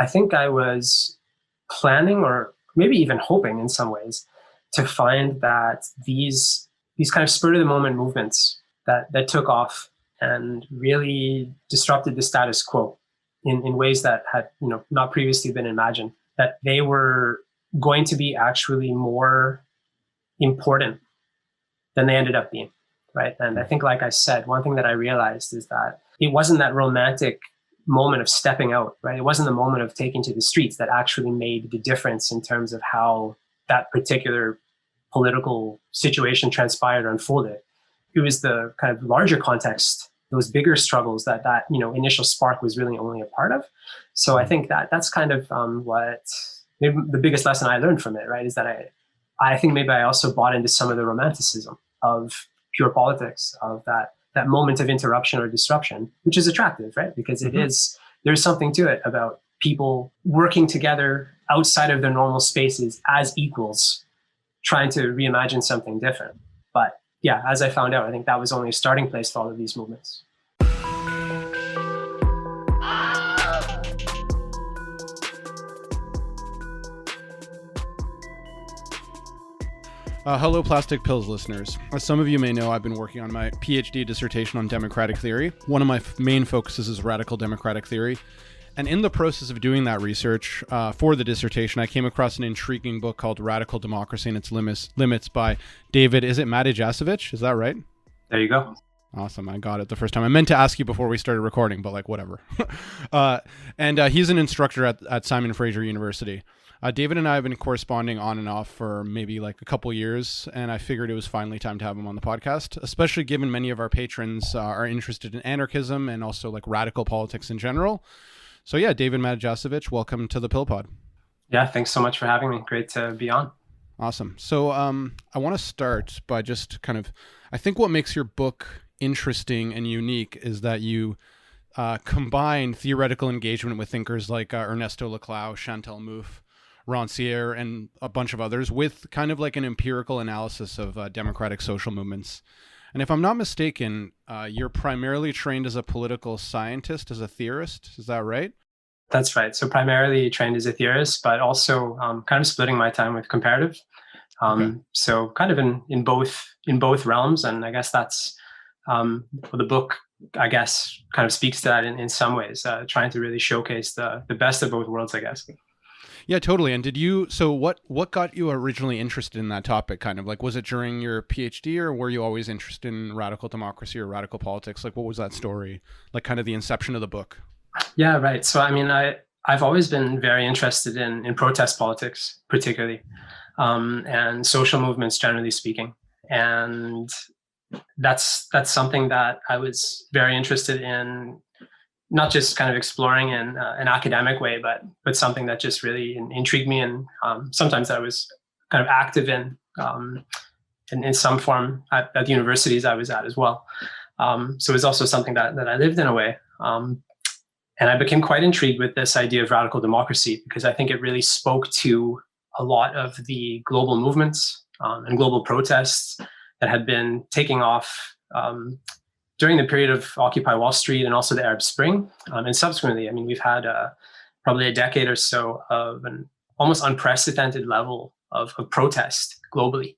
I think I was planning, or maybe even hoping in some ways, to find that these kind of spur of the moment movements that took off and really disrupted the status quo in ways that had not previously been imagined, that they were going to be actually more important than they ended up being, right? And I think, like I said, one thing that I realized is that it wasn't that romantic moment of stepping out, right? It wasn't the moment of taking to the streets that actually made the difference in terms of how that particular political situation transpired or unfolded. It was the kind of larger context, those bigger struggles that initial spark was really only a part of. So I think that's kind of what maybe the biggest lesson I learned from it, right? Is that I think maybe I also bought into some of the romanticism of pure politics, of that moment of interruption or disruption, which is attractive, right? Because there's something to it about people working together outside of their normal spaces as equals, trying to reimagine something different. But yeah, as I found out, I think that was only a starting place for all of these movements. Hello, Plastic Pills listeners. As some of you may know, I've been working on my PhD dissertation on democratic theory. One of my main focuses is radical democratic theory. And in the process of doing that research for the dissertation, I came across an intriguing book called Radical Democracy and Its Limits by David, is it Matijasevich? Is that right? There you go. Awesome. I got it the first time. I meant to ask you before we started recording, but whatever. And he's an instructor at Simon Fraser University. David and I have been corresponding on and off for maybe a couple years, and I figured it was finally time to have him on the podcast, especially given many of our patrons are interested in anarchism and also radical politics in general. So yeah, David Matijasevich, welcome to the Pill Pod. Yeah, thanks so much for having me. Great to be on. Awesome. So I want to start by just I think what makes your book interesting and unique is that you combine theoretical engagement with thinkers like Ernesto Laclau, Chantal Mouffe, Rancière, and a bunch of others with an empirical analysis of democratic social movements. And if I'm not mistaken, you're primarily trained as a political scientist, as a theorist. Is that right? That's right. So primarily trained as a theorist, but also kind of splitting my time with comparative. Okay. So kind of in both realms. And I guess that's the book, I guess, kind of speaks to that in some ways, trying to really showcase the best of both worlds, I guess. Yeah, totally. And so what got you originally interested in that topic? Was it during your PhD, or were you always interested in radical democracy or radical politics? What was that story? Kind of the inception of the book? Yeah, right. So, I mean, I've always been very interested in protest politics, particularly, and social movements, generally speaking. And that's something that I was very interested in, not just kind of exploring in an academic way, but something that just really intrigued me, and sometimes I was kind of active in some form at the universities I was at as well. So it was also something that I lived in a way. And I became quite intrigued with this idea of radical democracy, because I think it really spoke to a lot of the global movements and global protests that had been taking off during the period of Occupy Wall Street and also the Arab Spring. And subsequently, I mean, we've had probably a decade or so of an almost unprecedented level of protest globally.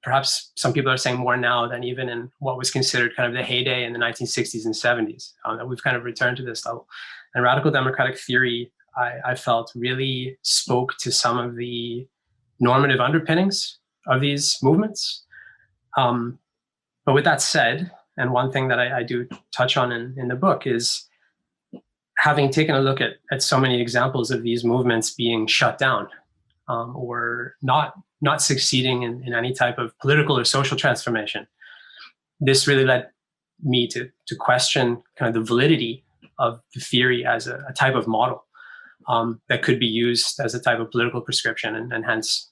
Perhaps some people are saying more now than even in what was considered kind of the heyday in the 1960s and 70s, that we've kind of returned to this level. And radical democratic theory, I felt, really spoke to some of the normative underpinnings of these movements. But with that said, and one thing that I do touch on in the book is having taken a look at so many examples of these movements being shut down or not succeeding in any type of political or social transformation. This really led me to question kind of the validity of the theory as a type of model that could be used as a type of political prescription, and hence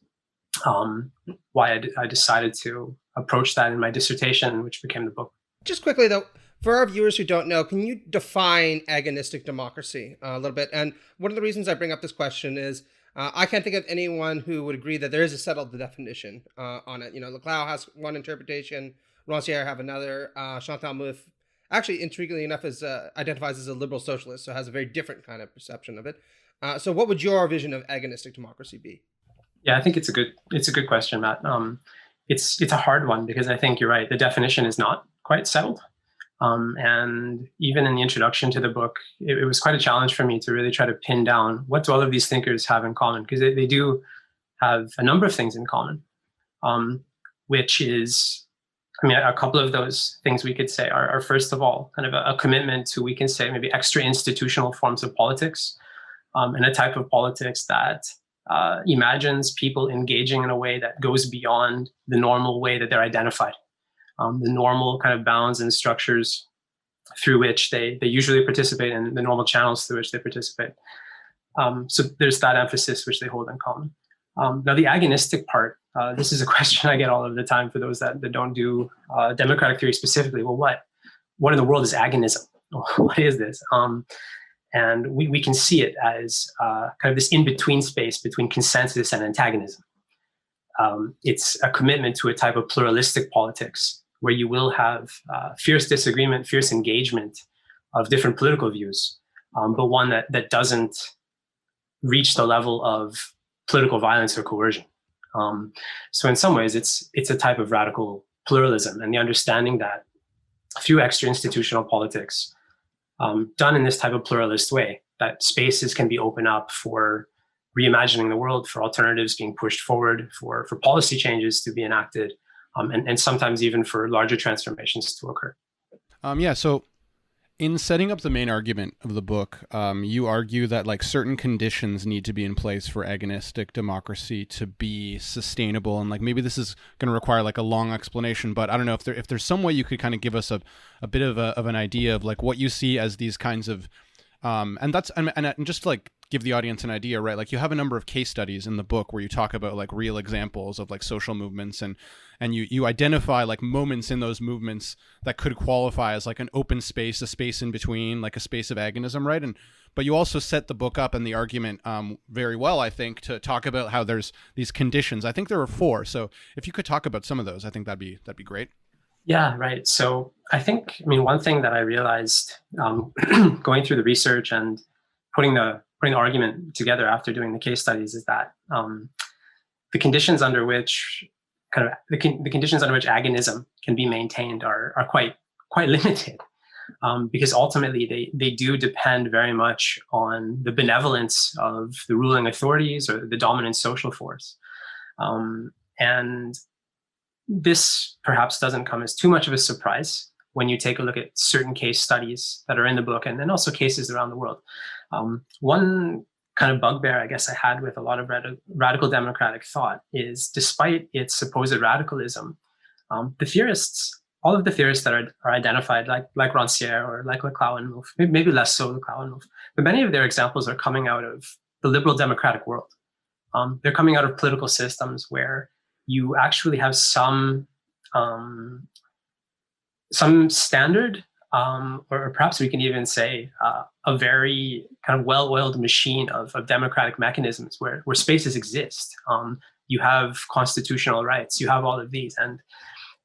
why I decided to approach that in my dissertation, which became the book. Just quickly, though, for our viewers who don't know, can you define agonistic democracy a little bit? And one of the reasons I bring up this question is I can't think of anyone who would agree that there is a settled definition on it. Laclau has one interpretation, Rancière have another, Chantal Mouffe actually, intriguingly enough, is identifies as a liberal socialist, so has a very different kind of perception of it. So what would your vision of agonistic democracy be? Yeah, I think it's a good question, Matt. It's a hard one because I think you're right. The definition is not quite settled. And even in the introduction to the book, it was quite a challenge for me to really try to pin down what do all of these thinkers have in common, because they do have a number of things in common, which is, I mean, a couple of those things we could say are first of all, kind of a commitment to, we can say, maybe extra institutional forms of politics, and a type of politics that imagines people engaging in a way that goes beyond the normal way that they're identified. The normal kind of bounds and structures through which they usually participate, and the normal channels through which they participate. So there's that emphasis which they hold in common. Now, the agonistic part, this is a question I get all of the time for those that don't do democratic theory specifically. Well, what in the world is agonism? What is this? And we can see it as kind of this in-between space between consensus and antagonism. It's a commitment to a type of pluralistic politics where you will have fierce disagreement, fierce engagement of different political views, but one that doesn't reach the level of political violence or coercion. So in some ways, it's a type of radical pluralism, and the understanding that through extra institutional politics, done in this type of pluralist way, that spaces can be opened up for reimagining the world, for alternatives being pushed forward, for policy changes to be enacted, and sometimes even for larger transformations to occur. So in setting up the main argument of the book, you argue that like certain conditions need to be in place for agonistic democracy to be sustainable, and like maybe this is going to require like a long explanation, but I don't know if there's some way you could kind of give us a bit of an idea of like what you see as these kinds of and just like give the audience an idea, right? Like you have a number of case studies in the book where you talk about like real examples of like social movements, and you identify like moments in those movements that could qualify as like an open space, a space in between, like a space of agonism, right? But you also set the book up and the argument very well, I think, to talk about how there's these conditions. I think there are 4. So if you could talk about some of those, I think that'd be great. Yeah, right. So I think, one thing that I realized going through the research and putting the argument together after doing the case studies is that the conditions under which the conditions under which agonism can be maintained are quite limited, because ultimately they do depend very much on the benevolence of the ruling authorities or the dominant social force, and this perhaps doesn't come as too much of a surprise when you take a look at certain case studies that are in the book, and then also cases around the world. One kind of bugbear, I guess, I had with a lot of radical democratic thought is, despite its supposed radicalism, the theorists, all of the theorists that are identified, like Rancière or like Laclau and Mouffe, maybe less so Laclau and Mouffe, but many of their examples are coming out of the liberal democratic world. They're coming out of political systems where you actually have some standard, or perhaps we can even say a very kind of well-oiled machine of democratic mechanisms where spaces exist. You have constitutional rights, you have all of these, and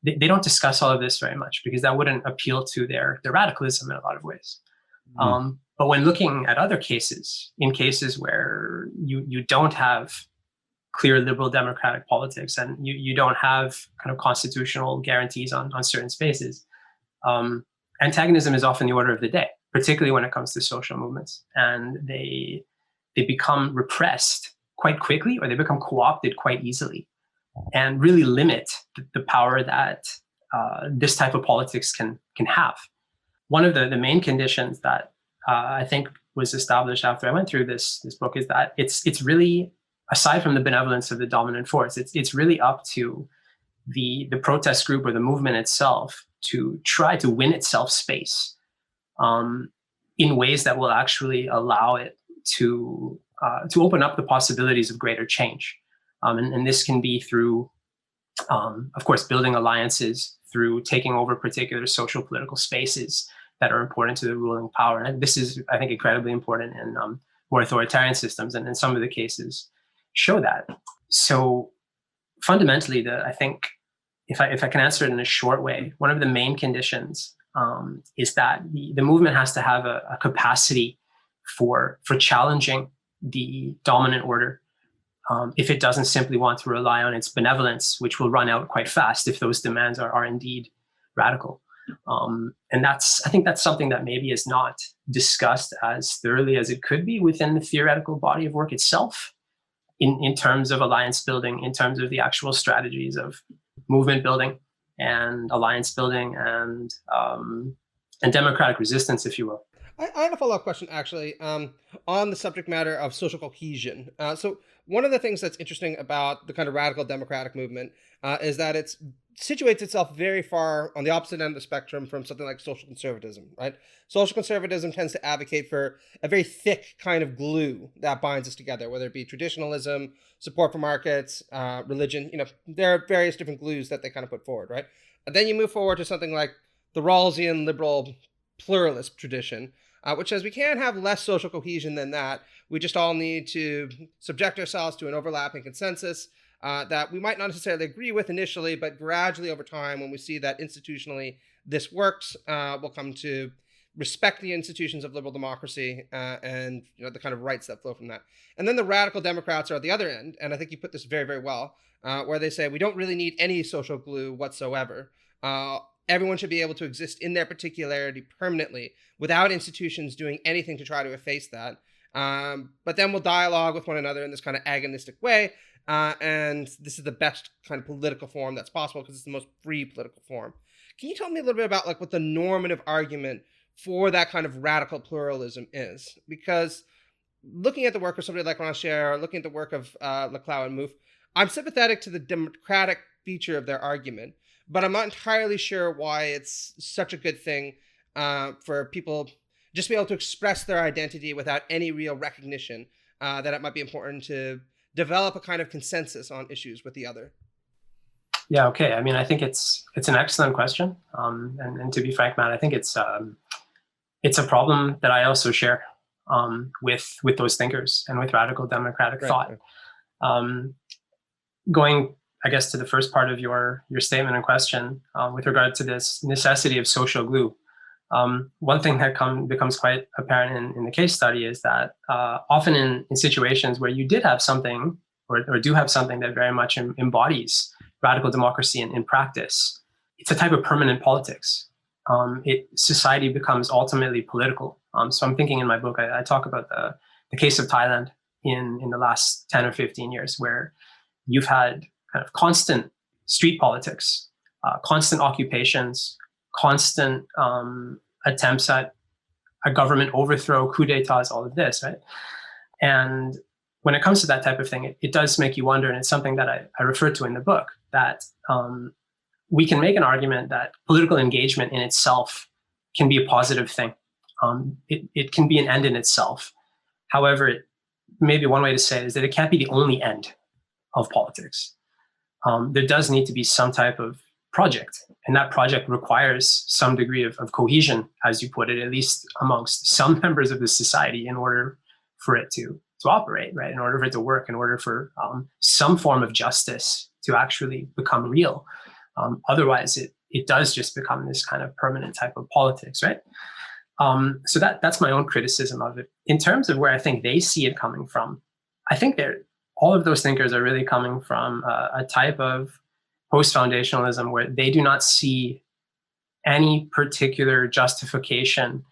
they don't discuss all of this very much because that wouldn't appeal to their radicalism in a lot of ways. But when looking at other cases, in cases where you don't have clear liberal democratic politics and you don't have kind of constitutional guarantees on certain spaces, antagonism is often the order of the day, particularly when it comes to social movements, and they become repressed quite quickly, or they become co-opted quite easily, and really limit the power that this type of politics can have. One of the main conditions that I think was established after I went through this book is that it's really, aside from the benevolence of the dominant force, it's really up to the protest group or the movement itself to try to win itself space in ways that will actually allow it to open up the possibilities of greater change. And this can be through, of course, building alliances, through taking over particular social political spaces that are important to the ruling power. And this is, I think, incredibly important in more authoritarian systems, and in some of the cases show that. So fundamentally, I think, if I can answer it in a short way, one of the main conditions is that the movement has to have a capacity for challenging the dominant order. If it doesn't simply want to rely on its benevolence, which will run out quite fast if those demands are indeed radical. And I think that's something that maybe is not discussed as thoroughly as it could be within the theoretical body of work itself, in terms of alliance building, in terms of the actual strategies of movement building and alliance building and democratic resistance, if you will. I had a follow-up question, actually, on the subject matter of social cohesion. So one of the things that's interesting about the kind of radical democratic movement is that it situates itself very far on the opposite end of the spectrum from something like social conservatism, right? Social conservatism tends to advocate for a very thick kind of glue that binds us together, whether it be traditionalism, support for markets, religion. There are various different glues that they kind of put forward, right? And then you move forward to something like the Rawlsian liberal pluralist tradition, which says we can't have less social cohesion than that. We just all need to subject ourselves to an overlapping consensus that we might not necessarily agree with initially, but gradually over time, when we see that institutionally this works, we'll come to respect the institutions of liberal democracy and the kind of rights that flow from that. And then the radical Democrats are at the other end, and I think you put this very, very well, where they say we don't really need any social glue whatsoever. Everyone should be able to exist in their particularity permanently without institutions doing anything to try to efface that. But then we'll dialogue with one another in this kind of agonistic way. And this is the best kind of political form that's possible because it's the most free political form. Can you tell me a little bit about what the normative argument for that kind of radical pluralism is? Because looking at the work of somebody like Rancière, or looking at the work of Laclau and Mouffe, I'm sympathetic to the democratic feature of their argument, but I'm not entirely sure why it's such a good thing for people just to be able to express their identity without any real recognition that it might be important to develop a kind of consensus on issues with the other. Yeah, okay. I mean, I think it's an excellent question. And to be frank, Matt, I think it's a problem that I also share with those thinkers and with radical democratic thought. Going, I guess, to the first part of your statement and question with regard to this necessity of social glue. One thing that becomes quite apparent in the case study is that often in situations where you did have something or do have something that very much embodies radical democracy in practice, it's a type of permanent politics. Society becomes ultimately political. So I'm thinking in my book, I talk about the case of Thailand in the last 10 or 15 years, where you've had kind of constant street politics, constant occupations, constant attempts at a government overthrow, coup d'etats, all of this, right? And when it comes to that type of thing, it does make you wonder, and it's something that I refer to in the book, that we can make an argument that political engagement in itself can be a positive thing. It can be an end in itself. However, maybe one way to say it is that it can't be the only end of politics. There does need to be some type of project, and that project requires some degree of cohesion, as you put it, at least amongst some members of the society, in order for it to operate, right? In order for it to work, in order for some form of justice to actually become real. Otherwise, it does just become this kind of permanent type of politics, right? So that's my own criticism of it. In terms of where I think they see it coming from, I think all of those thinkers are really coming from a type of post-foundationalism where they do not see any particular justification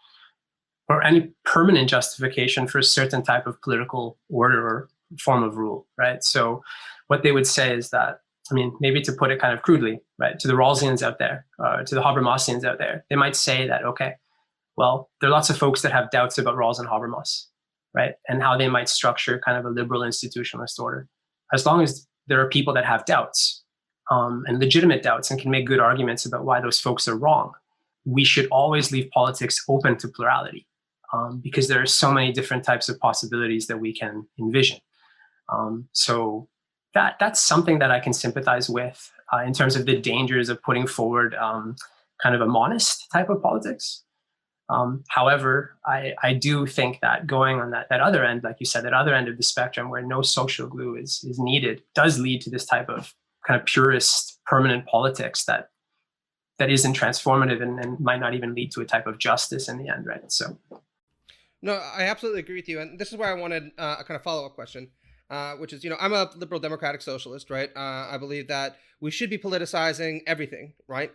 or any permanent justification for a certain type of political order or form of rule, right? So what they would say is that, I mean, maybe to put it kind of crudely, right, to the Rawlsians out there, to the Habermasians out there, they might say that, okay, well, there are lots of folks that have doubts about Rawls and Habermas, right, and how they might structure kind of a liberal institutionalist order. As long as there are people that have doubts, and legitimate doubts, and can make good arguments about why those folks are wrong, we should always leave politics open to plurality, because there are so many different types of possibilities that we can envision. So that's something that I can sympathize with in terms of the dangers of putting forward kind of a monist type of politics. However, I do think that going on that other end, like you said, that other end of the spectrum where no social glue is needed, does lead to this type of kind of purist permanent politics that that isn't transformative and might not even lead to a type of justice in the end, right? So. No, I absolutely agree with you. And this is where I wanted a kind of follow-up question, which is, I'm a liberal democratic socialist, right? I believe that we should be politicizing everything, right?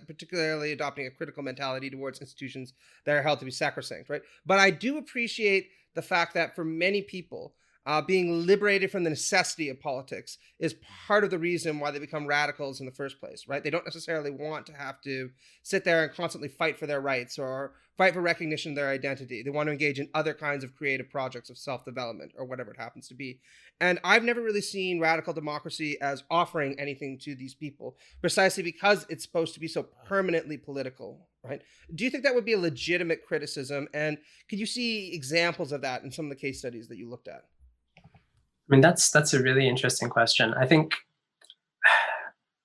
Particularly adopting a critical mentality towards institutions that are held to be sacrosanct, right? But I do appreciate the fact that for many people, being liberated from the necessity of politics is part of the reason why they become radicals in the first place, right? They don't necessarily want to have to sit there and constantly fight for their rights or fight for recognition of their identity. They want to engage in other kinds of creative projects of self-development or whatever it happens to be. And I've never really seen radical democracy as offering anything to these people, precisely because it's supposed to be so permanently political, right? Do you think that would be a legitimate criticism? And could you see examples of that in some of the case studies that you looked at? I mean, that's a really interesting question. I think,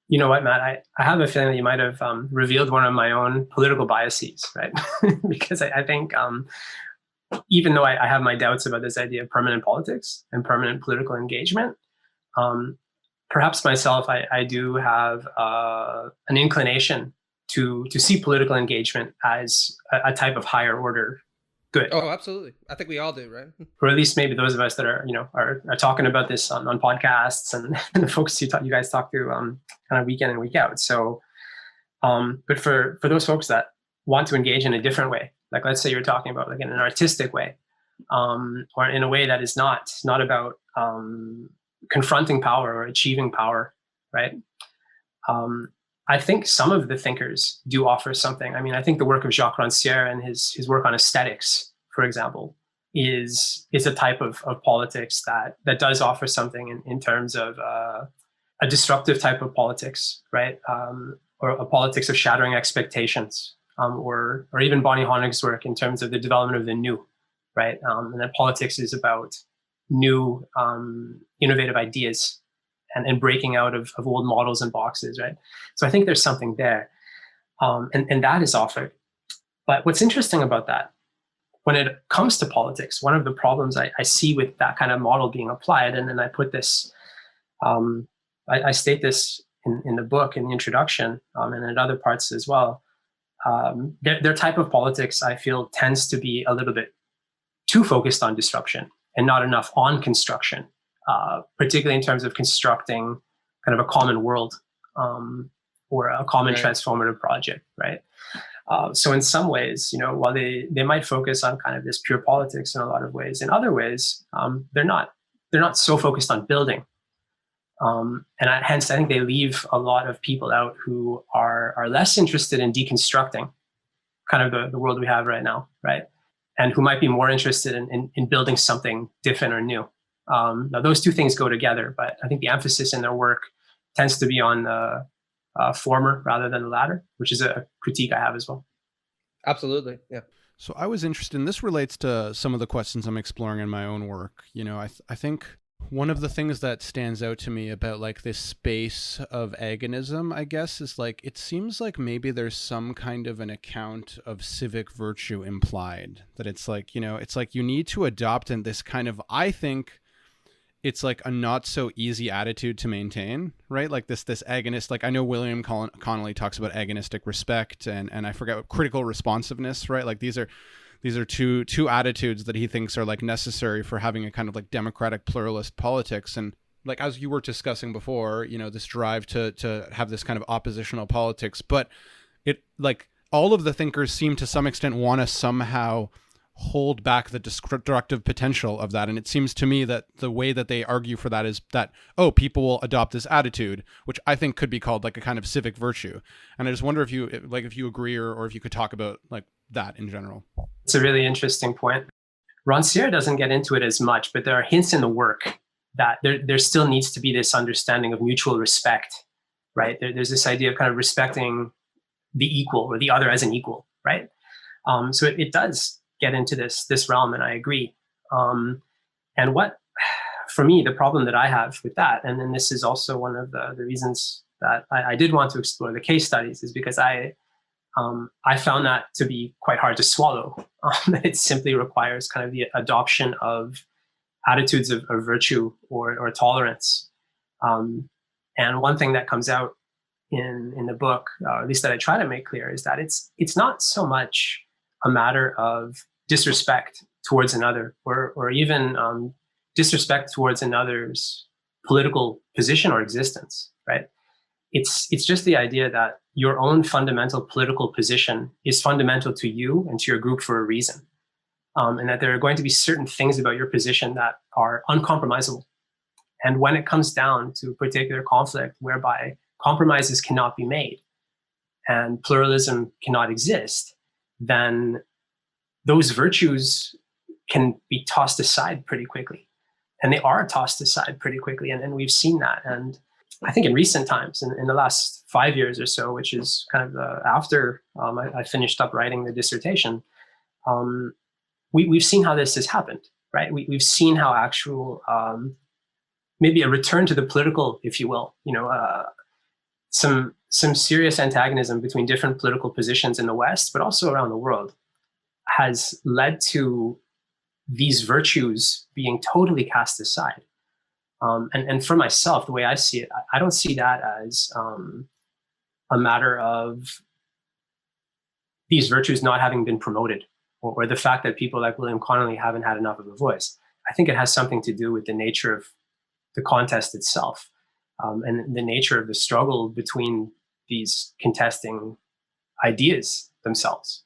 you know what, Matt, I have a feeling that you might have revealed one of my own political biases, right? Because I think even though I have my doubts about this idea of permanent politics and permanent political engagement, perhaps myself, I do have an inclination to see political engagement as a type of higher order good. Oh, absolutely. I think we all do, right? Or at least maybe those of us that are, are talking about this on podcasts and the folks you guys talk to kind of week in and week out. So, but for those folks that want to engage in a different way, like let's say you're talking about like in an artistic way, or in a way that is not about confronting power or achieving power, right? I think some of the thinkers do offer something. I mean, I think the work of Jacques Rancière and his work on aesthetics, for example, is a type of politics that does offer something in terms of a disruptive type of politics, right? Or a politics of shattering expectations, or even Bonnie Honig's work in terms of the development of the new, right? And that politics is about new, innovative ideas and breaking out of old models and boxes, right? So I think there's something there, and that is offered. But what's interesting about that, when it comes to politics, one of the problems I see with that kind of model being applied, and then I put this, I state this in the book, in the introduction, and in other parts as well, their type of politics, I feel, tends to be a little bit too focused on disruption and not enough on construction. Particularly in terms of constructing kind of a common world, or a common transformative project, right? So in some ways, while they might focus on kind of this pure politics in a lot of ways, in other ways, they're not so focused on building. Hence, I think they leave a lot of people out who are less interested in deconstructing kind of the world we have right now, right? And who might be more interested in building something different or new. Now, those two things go together, but I think the emphasis in their work tends to be on the former rather than the latter, which is a critique I have as well. Absolutely, yeah. So I was interested, and this relates to some of the questions I'm exploring in my own work. I think one of the things that stands out to me about like this space of agonism, I guess, is like, it seems like maybe there's some kind of an account of civic virtue implied, that it's like, it's like you need to adopt in this kind of, I think, it's like a not so easy attitude to maintain, right? Like this agonist, like I know William Connolly talks about agonistic respect and I forget what critical responsiveness, right? Like these are two attitudes that he thinks are like necessary for having a kind of like democratic pluralist politics. And like, as you were discussing before, this drive to have this kind of oppositional politics, but it like all of the thinkers seem to some extent want to somehow hold back the destructive potential of that. And it seems to me that the way that they argue for that is that, people will adopt this attitude, which I think could be called like a kind of civic virtue. And I just wonder if you agree or if you could talk about like that in general. It's a really interesting point. Rancière doesn't get into it as much, but there are hints in the work that there still needs to be this understanding of mutual respect, right? There's this idea of kind of respecting the equal or the other as an equal, right? So it does get into this realm, and I agree. And what, for me, the problem that I have with that, and then this is also one of the reasons that I did want to explore the case studies, is because I found that to be quite hard to swallow. It simply requires kind of the adoption of attitudes of virtue or tolerance. And one thing that comes out in the book, or at least that I try to make clear, is that it's not so much a matter of disrespect towards another, or even disrespect towards another's political position or existence, right? It's just the idea that your own fundamental political position is fundamental to you and to your group for a reason, and that there are going to be certain things about your position that are uncompromisable. And when it comes down to a particular conflict whereby compromises cannot be made and pluralism cannot exist, then those virtues can be tossed aside pretty quickly. And they are tossed aside pretty quickly. And we've seen that. And I think in recent times, in the last 5 years or so, which is kind of after I finished up writing the dissertation, we've seen how this has happened, right? We've seen how actual, maybe a return to the political, if you will, some serious antagonism between different political positions in the West, but also around the world, has led to these virtues being totally cast aside. And for myself, the way I see it, I don't see that as a matter of these virtues not having been promoted, or the fact that people like William Connolly haven't had enough of a voice. I think it has something to do with the nature of the contest itself, and the nature of the struggle between these contesting ideas themselves.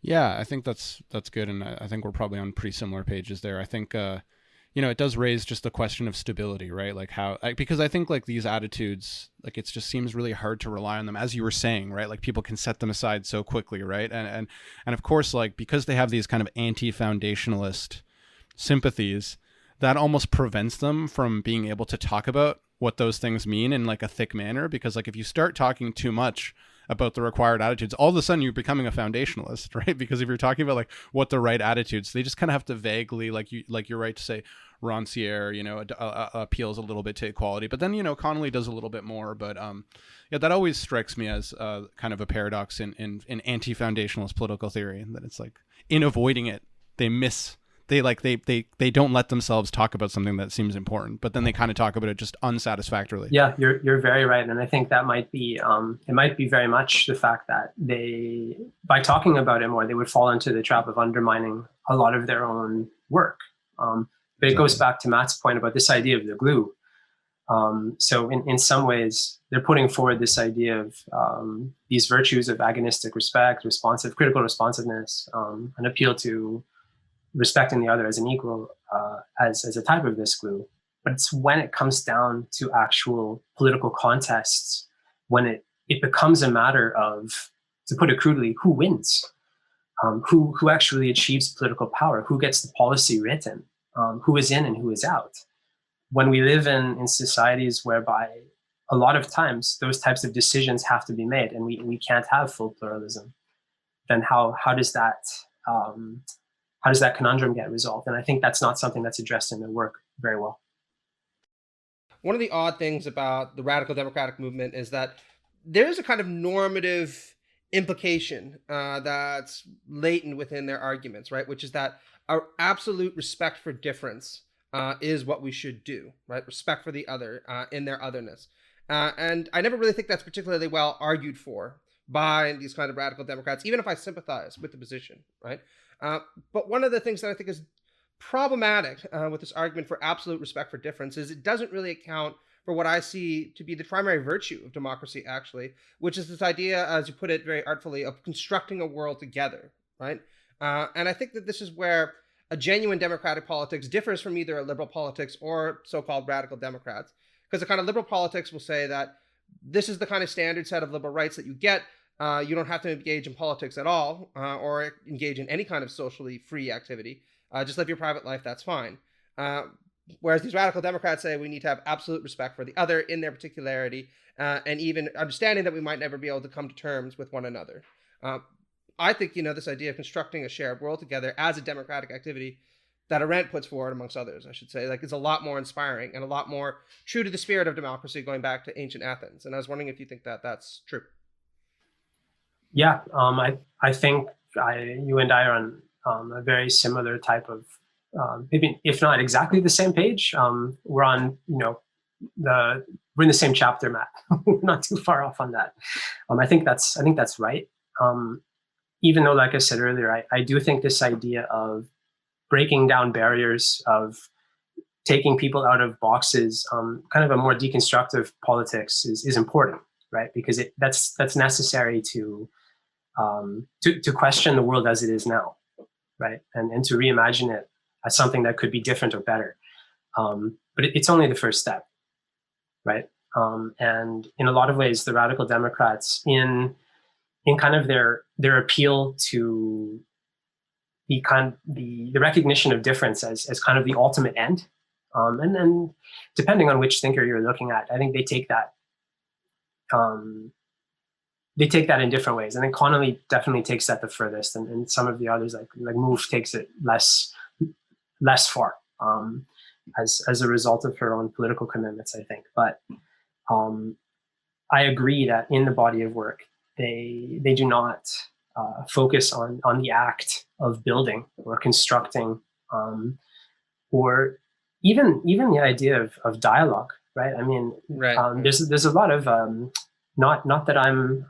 Yeah, I think that's good, and I think we're probably on pretty similar pages there. I think it does raise just the question of stability, right? Like because I think like these attitudes, like it just seems really hard to rely on them, as you were saying, right? Like people can set them aside so quickly, right? And of course, like because they have these kind of anti-foundationalist sympathies, that almost prevents them from being able to talk about what those things mean in like a thick manner. Because like if you start talking too much about the required attitudes, all of a sudden you're becoming a foundationalist, right? Because if you're talking about like what the right attitudes, they just kind of have to vaguely, like you're right to say, Rancière, appeals a little bit to equality, but then Connolly does a little bit more. But yeah, that always strikes me as kind of a paradox in anti-foundationalist political theory, and that it's like in avoiding it, they don't let themselves talk about something that seems important, but then they kind of talk about it just unsatisfactorily. Yeah, you're very right, and I think that might be it might be very much the fact that they, by talking about it more, they would fall into the trap of undermining a lot of their own work. But it goes back to Matt's point about this idea of the glue. So in some ways, they're putting forward this idea of these virtues of agonistic respect, critical responsiveness, an appeal to respecting the other as an equal, as a type of this glue. But it's when it comes down to actual political contests, when it becomes a matter of, to put it crudely, who wins, who actually achieves political power, who gets the policy written, who is in and who is out. When we live in societies whereby a lot of times those types of decisions have to be made, and we can't have full pluralism, then how does that conundrum get resolved? And I think that's not something that's addressed in their work very well. One of the odd things about the radical democratic movement is that there's a kind of normative implication that's latent within their arguments, right? Which is that our absolute respect for difference is what we should do, right? Respect for the other in their otherness. And I never really think that's particularly well argued for by these kind of radical Democrats, even if I sympathize with the position, right? But one of the things that I think is problematic with this argument for absolute respect for difference is it doesn't really account for what I see to be the primary virtue of democracy, actually, which is this idea, as you put it very artfully, of constructing a world together, right? And I think that this is where a genuine democratic politics differs from either a liberal politics or so-called radical Democrats. Because the kind of liberal politics will say that this is the kind of standard set of liberal rights that you get. You don't have to engage in politics at all or engage in any kind of socially free activity. Just live your private life, that's fine. Whereas these radical Democrats say we need to have absolute respect for the other in their particularity, and even understanding that we might never be able to come to terms with one another. I think, this idea of constructing a shared world together as a democratic activity that Arendt puts forward, amongst others, I should say, is a lot more inspiring and a lot more true to the spirit of democracy going back to ancient Athens. And I was wondering if you think that that's true. Yeah, I think you and I are on a very similar type of, maybe if not exactly the same page. We're on, we're in the same chapter, Matt. We're not too far off on that. I think that's right. Even though, like I said earlier, I do think this idea of breaking down barriers, of taking people out of boxes, kind of a more deconstructive politics is important, right? Because that's necessary to question the world as it is now, right? And to reimagine it as something that could be different or better. But it's only the first step, right? And in a lot of ways, the radical Democrats, in kind of their appeal to the recognition of difference as kind of the ultimate end, and then depending on which thinker you're looking at, I think they take that in different ways. I think Connolly definitely takes that the furthest, and some of the others like Mouffe takes it less far, as a result of her own political commitments, I think. But I agree that in the body of work, they do not focus on the act of building or constructing, or even the idea of dialogue, right? I mean, right. There's a lot of not that I'm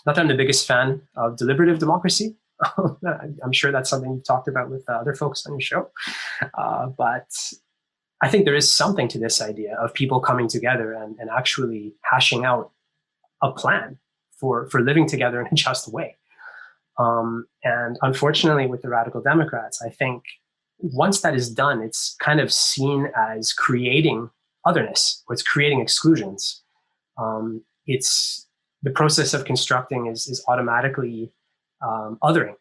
the biggest fan of deliberative democracy. I'm sure that's something you've talked about with other folks on your show, but I think there is something to this idea of people coming together and actually hashing out a plan for living together in a just way. And unfortunately, with the radical Democrats, I think once that is done, it's kind of seen as creating otherness, or it's creating exclusions. It's the process of constructing is automatically othering,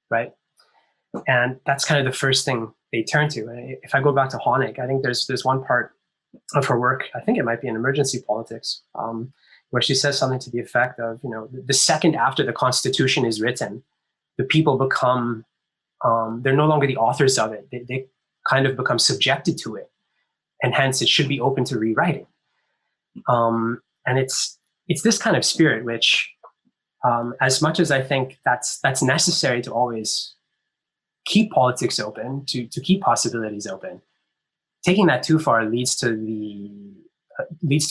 right? And that's kind of the first thing they turn to. And if I go back to Honig, I think there's one part of her work, I think it might be in Emergency Politics, where she says something to the effect of, the second after the Constitution is written, the people become, they're no longer the authors of it. They kind of become subjected to it. And hence it should be open to rewriting. And it's this kind of spirit, which, as much as I think that's necessary to always keep politics open, to keep possibilities open, taking that too far leads to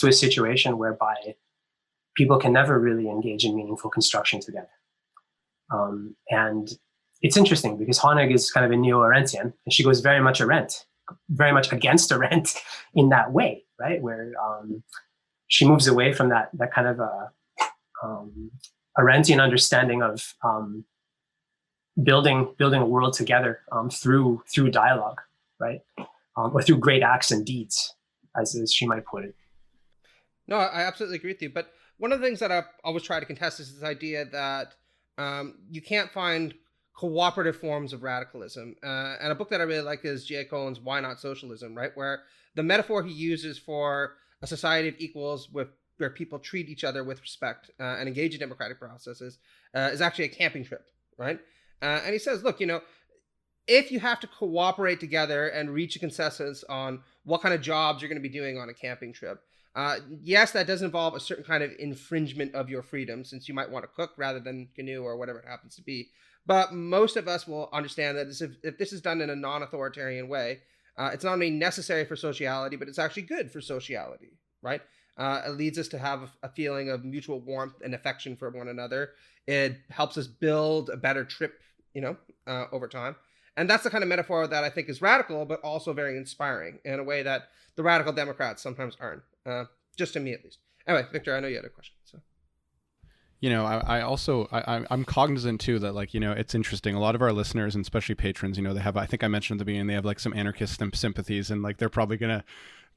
a situation whereby people can never really engage in meaningful construction together. And it's interesting because Honig is kind of a neo-Arendtian, and she goes very much against Arendt in that way, right? Where she moves away from that kind of Arendtian understanding of building a world together through dialogue, right? Or through great acts and deeds, as she might put it. No, I absolutely agree with you. But one of the things that I always try to contest is this idea that you can't find cooperative forms of radicalism. And a book that I really like is J. Cohen's Why Not Socialism, right? Where the metaphor he uses for a society of equals where people treat each other with respect and engage in democratic processes is actually a camping trip, right? And he says, look, if you have to cooperate together and reach a consensus on what kind of jobs you're going to be doing on a camping trip, yes, that does involve a certain kind of infringement of your freedom, since you might want to cook rather than canoe or whatever it happens to be. But most of us will understand that if this is done in a non-authoritarian way, it's not only necessary for sociality, but it's actually good for sociality, right? It leads us to have a feeling of mutual warmth and affection for one another. It helps us build a better trip, over time. And that's the kind of metaphor that I think is radical, but also very inspiring in a way that the radical Democrats sometimes aren't, just to me at least. Anyway, Victor, I know you had a question. So. I'm cognizant too that it's interesting. A lot of our listeners, and especially patrons, they have, I think I mentioned at the beginning, they have some anarchist sympathies, and they're probably going to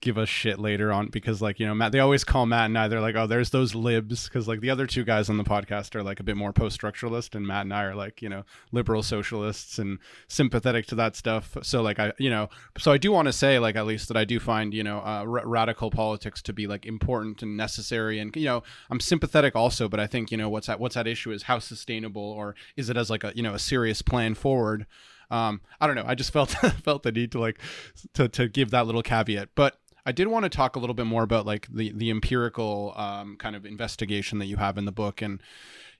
give us shit later on because Matt, they always call Matt and I, they're like, oh, there's those libs, because the other two guys on the podcast are a bit more post-structuralist, and Matt and I are liberal socialists and sympathetic to that stuff. So so I do want to say at least that I do find radical politics to be important and necessary, and I'm sympathetic also, but I think what's at issue is how sustainable, or is it as a serious plan forward. I don't know. I just felt the need to give that little caveat, but I did want to talk a little bit more about the empirical kind of investigation that you have in the book, and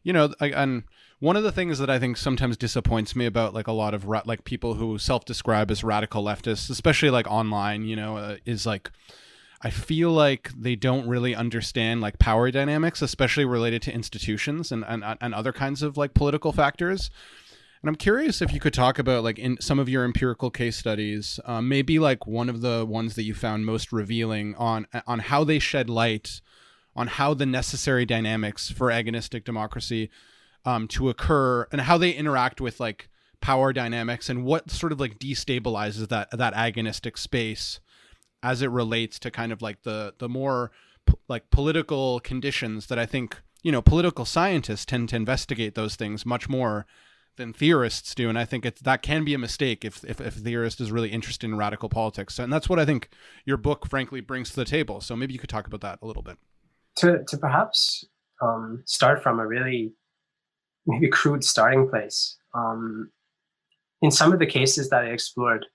and one of the things that I think sometimes disappoints me about a lot of people who self-describe as radical leftists, especially online, is I feel like they don't really understand like power dynamics, especially related to institutions and other kinds of like political factors. And I'm curious if you could talk about, like, in some of your empirical case studies, maybe like one of the ones that you found most revealing on how they shed light on how the necessary dynamics for agonistic democracy to occur, and how they interact with like power dynamics, and what sort of like destabilizes that agonistic space as it relates to kind of like the more like political conditions that I think, you know, political scientists tend to investigate those things much more than theorists do. And I think that can be a mistake if a theorist is really interested in radical politics. And that's what I think your book, frankly, brings to the table. So maybe you could talk about that a little bit. To perhaps start from a really maybe crude starting place. In some of the cases that I explored,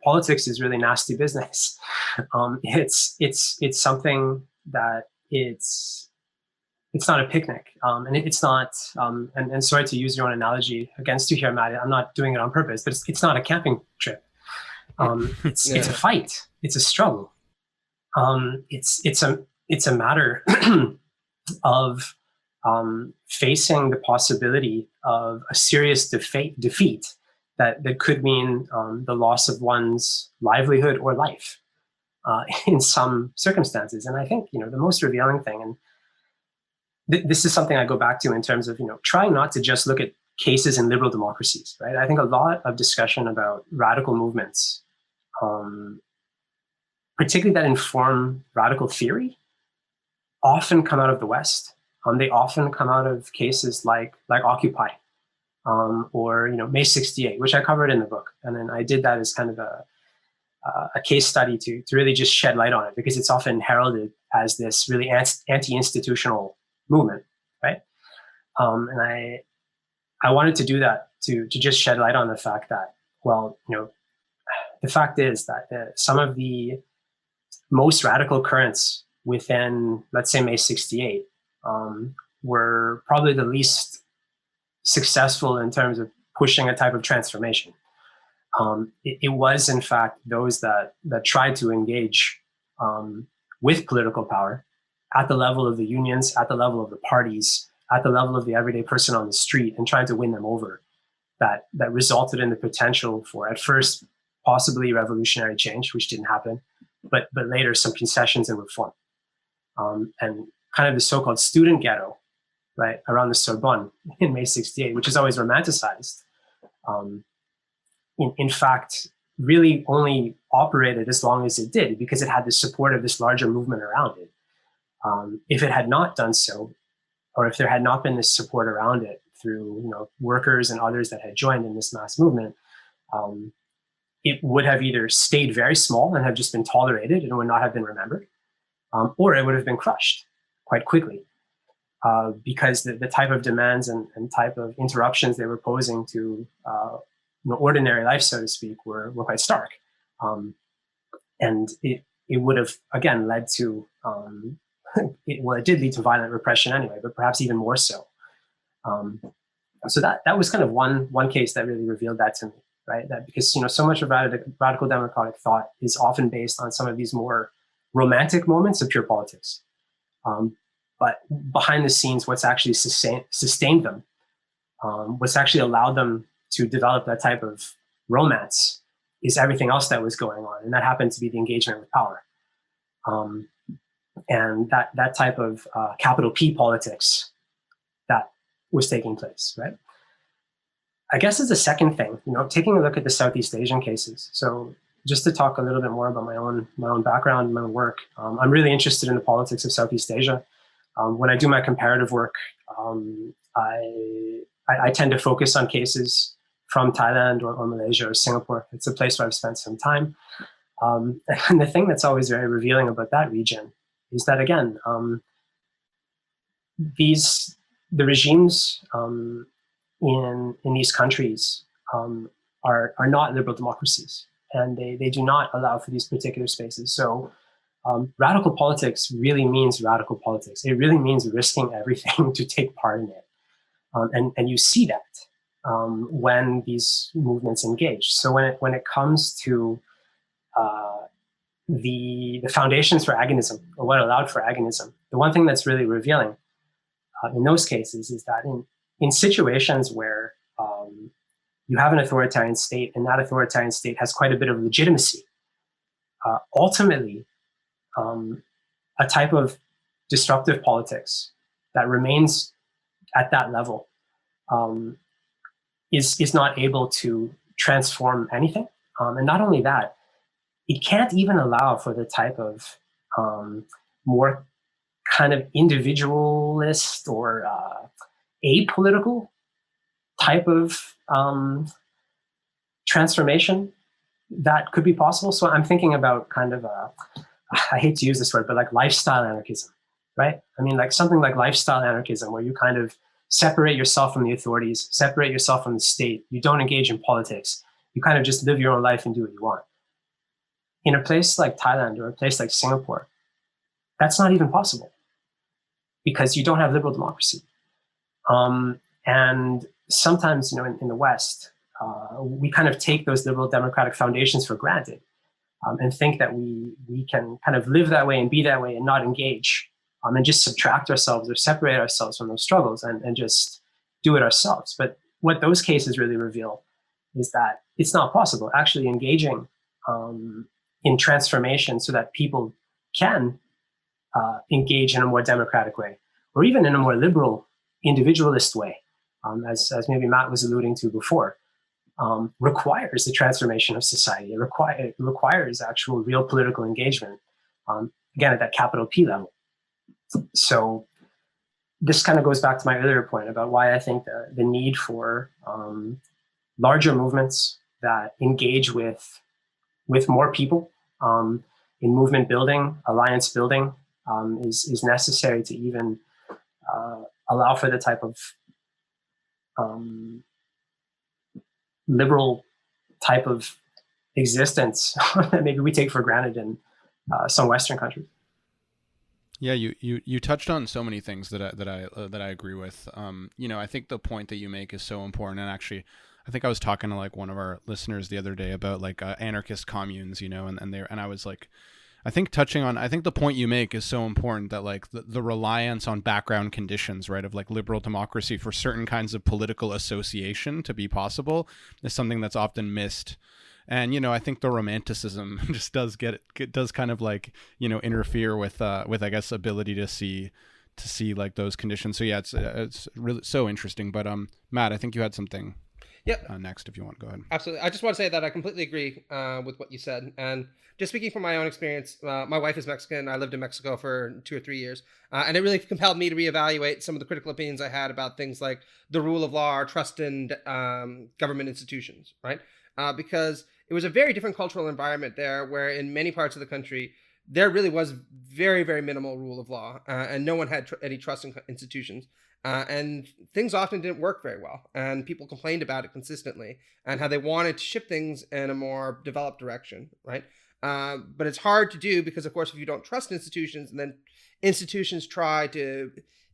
politics is really nasty business. It's something that it's not a picnic, and it's not. And sorry to use your own analogy against you here, Matt. I'm not doing it on purpose, but it's not a camping trip. It's a fight. It's a struggle. It's a matter of facing the possibility of a serious defeat that could mean the loss of one's livelihood or life in some circumstances. And I think, you know, the most revealing thing, and this is something I go back to in terms of, you know, trying not to just look at cases in liberal democracies, right? I think a lot of discussion about radical movements, particularly that inform radical theory, often come out of the West. They often come out of cases like Occupy, or, you know, May 68, which I covered in the book. And then I did that as kind of a case study to really just shed light on it, because it's often heralded as this really anti-institutional movement, right? And I wanted to do that to just shed light on the fact that, well, you know, the fact is that some of the most radical currents within, let's say, May 68, were probably the least successful in terms of pushing a type of transformation. It was, in fact, those that tried to engage with political power at the level of the unions, at the level of the parties, at the level of the everyday person on the street, and trying to win them over, that resulted in the potential for, at first, possibly revolutionary change, which didn't happen, but later some concessions and reform. And kind of the so-called student ghetto, right, around the Sorbonne in May 68, which is always romanticized, in fact, really only operated as long as it did because it had the support of this larger movement around it. If it had not done so, or if there had not been this support around it through, you know, workers and others that had joined in this mass movement, it would have either stayed very small and have just been tolerated and would not have been remembered, or it would have been crushed quite quickly, because the type of demands and type of interruptions they were posing to ordinary life, so to speak, were quite stark. And it would have, again, led to, it did lead to violent repression anyway, but perhaps even more so. So that was kind of one case that really revealed that to me, right? That because, you know, so much of radical democratic thought is often based on some of these more romantic moments of pure politics. But behind the scenes, what's actually sustained them, what's actually allowed them to develop that type of romance, is everything else that was going on. And that happened to be the engagement with power. And that type of capital P politics that was taking place, right? I guess as a second thing, you know, taking a look at the Southeast Asian cases. So just to talk a little bit more about my own background, my own work, I'm really interested in the politics of Southeast Asia. When I do my comparative work, I tend to focus on cases from Thailand or Malaysia or Singapore. It's a place where I've spent some time. And the thing that's always very revealing about that region is that, again, the regimes in these countries are not liberal democracies, and they do not allow for these particular spaces. So radical politics really means radical politics. It really means risking everything to take part in it. And you see that when these movements engage. So when it comes to the foundations for agonism, or what allowed for agonism, the one thing that's really revealing in those cases is that in situations where you have an authoritarian state, and that authoritarian state has quite a bit of legitimacy, ultimately, a type of disruptive politics that remains at that level is not able to transform anything. And not only that, it can't even allow for the type of more kind of individualist or apolitical type of transformation that could be possible. So I'm thinking about kind of I hate to use this word, but like lifestyle anarchism, right? I mean, like something like lifestyle anarchism, where you kind of separate yourself from the authorities, separate yourself from the state. You don't engage in politics. You kind of just live your own life and do what you want. In a place like Thailand or a place like Singapore, that's not even possible because you don't have liberal democracy. And sometimes, in the West, we kind of take those liberal democratic foundations for granted and think that we can kind of live that way and be that way and not engage and just subtract ourselves or separate ourselves from those struggles and just do it ourselves. But what those cases really reveal is that it's not possible. Actually engaging in transformation so that people can engage in a more democratic way, or even in a more liberal, individualist way, as maybe Matt was alluding to before, requires the transformation of society. It requires actual real political engagement, again, at that capital P level. So this kind of goes back to my earlier point about why I think the need for larger movements that engage with more people in movement building, alliance building, is necessary to even allow for the type of liberal type of existence that maybe we take for granted in some Western countries. Yeah, you touched on so many things that I agree with. I think the point that you make is so important. And actually, I think I was talking to like one of our listeners the other day about like anarchist communes, and I was like, I think the point you make is so important, that like the reliance on background conditions, right, of like liberal democracy for certain kinds of political association to be possible is something that's often missed. And, I think the romanticism just does kind of like, interfere with I guess, ability to see like those conditions. So yeah, it's really so interesting. But Matt, I think you had something. Yep. Next, if you want, go ahead. Absolutely. I just want to say that I completely agree with what you said. And just speaking from my own experience, my wife is Mexican. I lived in Mexico for 2 or 3 years. And it really compelled me to reevaluate some of the critical opinions I had about things like the rule of law or trust in government institutions, right? Because it was a very different cultural environment there, where in many parts of the country, there really was very, very minimal rule of law, and no one had any trust in institutions. And things often didn't work very well, and people complained about it consistently and how they wanted to shift things in a more developed direction, right? But it's hard to do because, of course, if you don't trust institutions and then institutions try to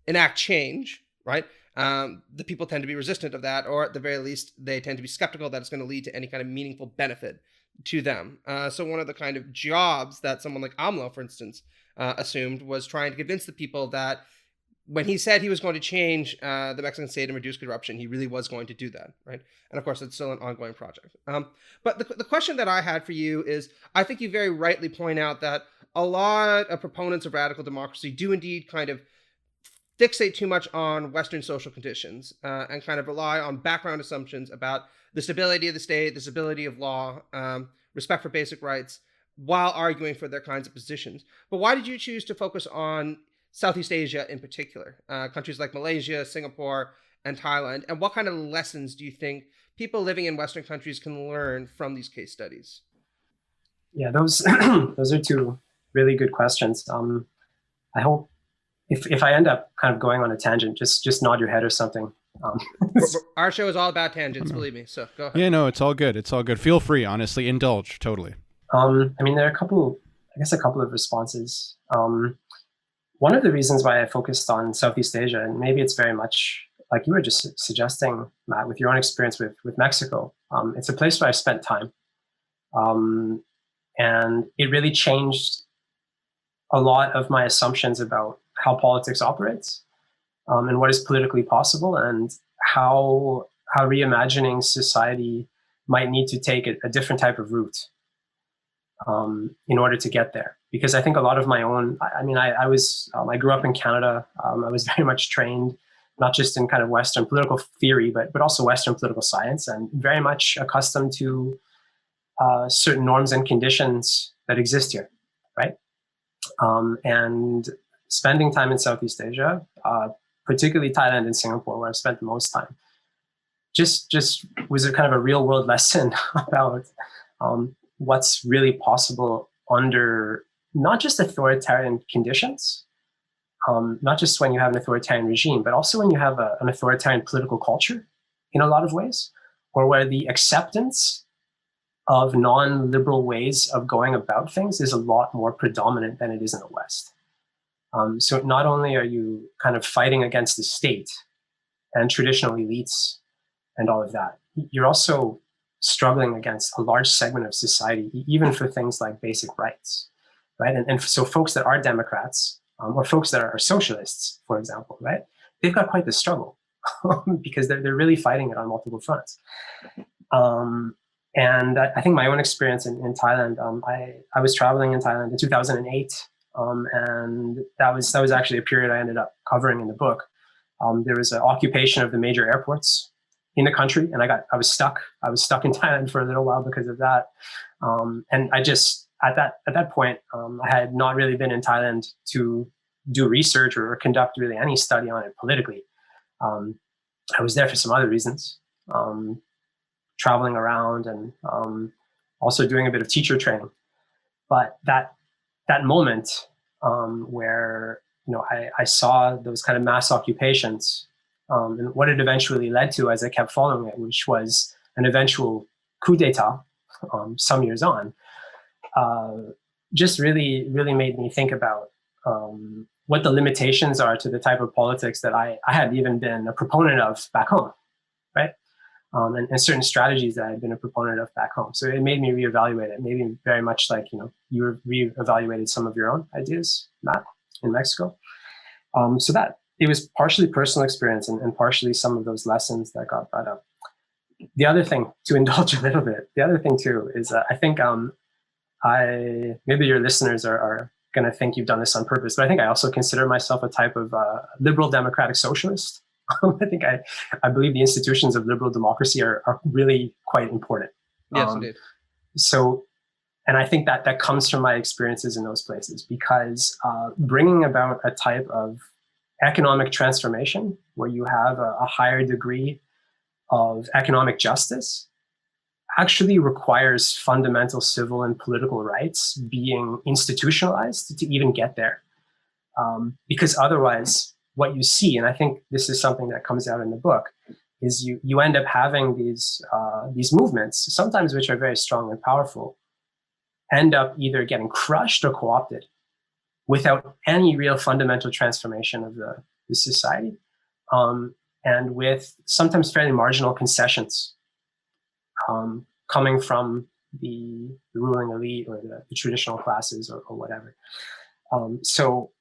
enact change, right? The people tend to be resistant of that, or at the very least, they tend to be skeptical that it's going to lead to any kind of meaningful benefit to them. So one of the kind of jobs that someone like AMLO, for instance, assumed was trying to convince the people that when he said he was going to change the Mexican state and reduce corruption, he really was going to do that, right? And of course, it's still an ongoing project. But the question that I had for you is, I think you very rightly point out that a lot of proponents of radical democracy do indeed kind of fixate too much on Western social conditions and kind of rely on background assumptions about the stability of the state, the stability of law, respect for basic rights, while arguing for their kinds of positions. But why did you choose to focus on Southeast Asia in particular, countries like Malaysia, Singapore, and Thailand? And what kind of lessons do you think people living in Western countries can learn from these case studies? Yeah, those those are two really good questions. I hope if I end up kind of going on a tangent, just nod your head or something. Our show is all about tangents, believe me. So go ahead. Yeah, no, it's all good. It's all good. Feel free, honestly, indulge totally. I mean, there are a couple of responses. One of the reasons why I focused on Southeast Asia, and maybe it's very much like you were just suggesting, Matt, with your own experience with Mexico. It's a place where I've spent time. And it really changed a lot of my assumptions about how politics operates, and what is politically possible, and how reimagining society might need to take a different type of route in order to get there. Because I think a lot of my own, I grew up in Canada. I was very much trained, not just in kind of Western political theory, but also Western political science, and very much accustomed to certain norms and conditions that exist here, right? And spending time in Southeast Asia, particularly Thailand and Singapore, where I've spent the most time, just was a kind of a real world lesson about what's really possible under not just authoritarian conditions, not just when you have an authoritarian regime, but also when you have an authoritarian political culture in a lot of ways, or where the acceptance of non-liberal ways of going about things is a lot more predominant than it is in the West. So not only are you kind of fighting against the state and traditional elites and all of that, you're also struggling against a large segment of society, even for things like basic rights, right? And so folks that are Democrats, or folks that are socialists, for example, right? They've got quite the struggle because they're really fighting it on multiple fronts. And I think my own experience in Thailand, I was traveling in Thailand in 2008, and that was actually a period I ended up covering in the book. There was an occupation of the major airports in the country, and I was stuck in Thailand for a little while because of that. And I just at that point, I had not really been in Thailand to do research or conduct really any study on it politically. I was there for some other reasons. Traveling around and also doing a bit of teacher training. But that moment where I saw those kind of mass occupations and what it eventually led to as I kept following it, which was an eventual coup d'etat some years on, just really made me think about what the limitations are to the type of politics that I had even been a proponent of back home, right? And certain strategies that I've been a proponent of back home. So it made me reevaluate it, maybe very much like, you reevaluated some of your own ideas, Matt, in Mexico. So that it was partially personal experience and partially some of those lessons that got brought up. The other thing, to indulge a little bit, the other thing too is I think maybe your listeners are going to think you've done this on purpose, but I think I also consider myself a type of liberal democratic socialist. I believe the institutions of liberal democracy are really quite important. Yes, indeed. So, and I think that comes from my experiences in those places, because bringing about a type of economic transformation where you have a higher degree of economic justice actually requires fundamental civil and political rights being institutionalized to even get there. Because otherwise, what you see, and I think this is something that comes out in the book, is you end up having these movements, sometimes which are very strong and powerful, end up either getting crushed or co-opted without any real fundamental transformation of the society, and with sometimes fairly marginal concessions coming from the ruling elite or the traditional classes or whatever. So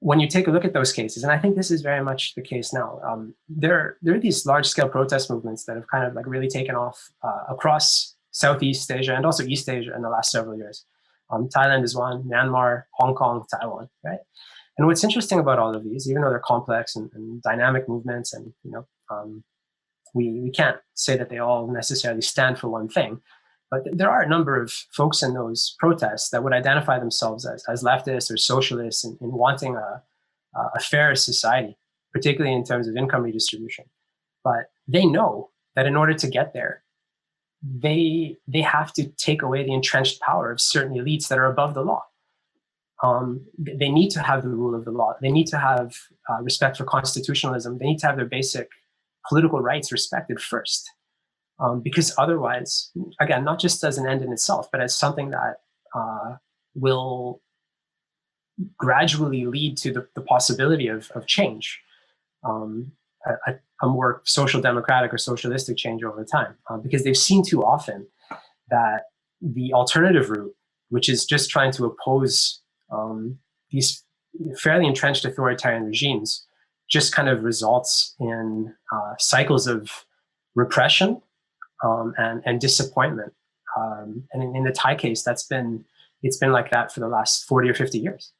when you take a look at those cases, and I think this is very much the case now, there are these large-scale protest movements that have kind of like really taken off across Southeast Asia and also East Asia in the last several years. Thailand is one, Myanmar, Hong Kong, Taiwan, right? And what's interesting about all of these, even though they're complex and dynamic movements, and we can't say that they all necessarily stand for one thing, but there are a number of folks in those protests that would identify themselves as leftists or socialists in wanting a fairer society, particularly in terms of income redistribution. But they know that in order to get there, they have to take away the entrenched power of certain elites that are above the law. They need to have the rule of the law. They need to have respect for constitutionalism. They need to have their basic political rights respected first. Because otherwise, again, not just as an end in itself, but as something that will gradually lead to the possibility of change, a more social democratic or socialistic change over time. Because they've seen too often that the alternative route which is just trying to oppose these fairly entrenched authoritarian regimes, just kind of results in cycles of repression and disappointment. And in the Thai case, it's been like that for the last 40 or 50 years.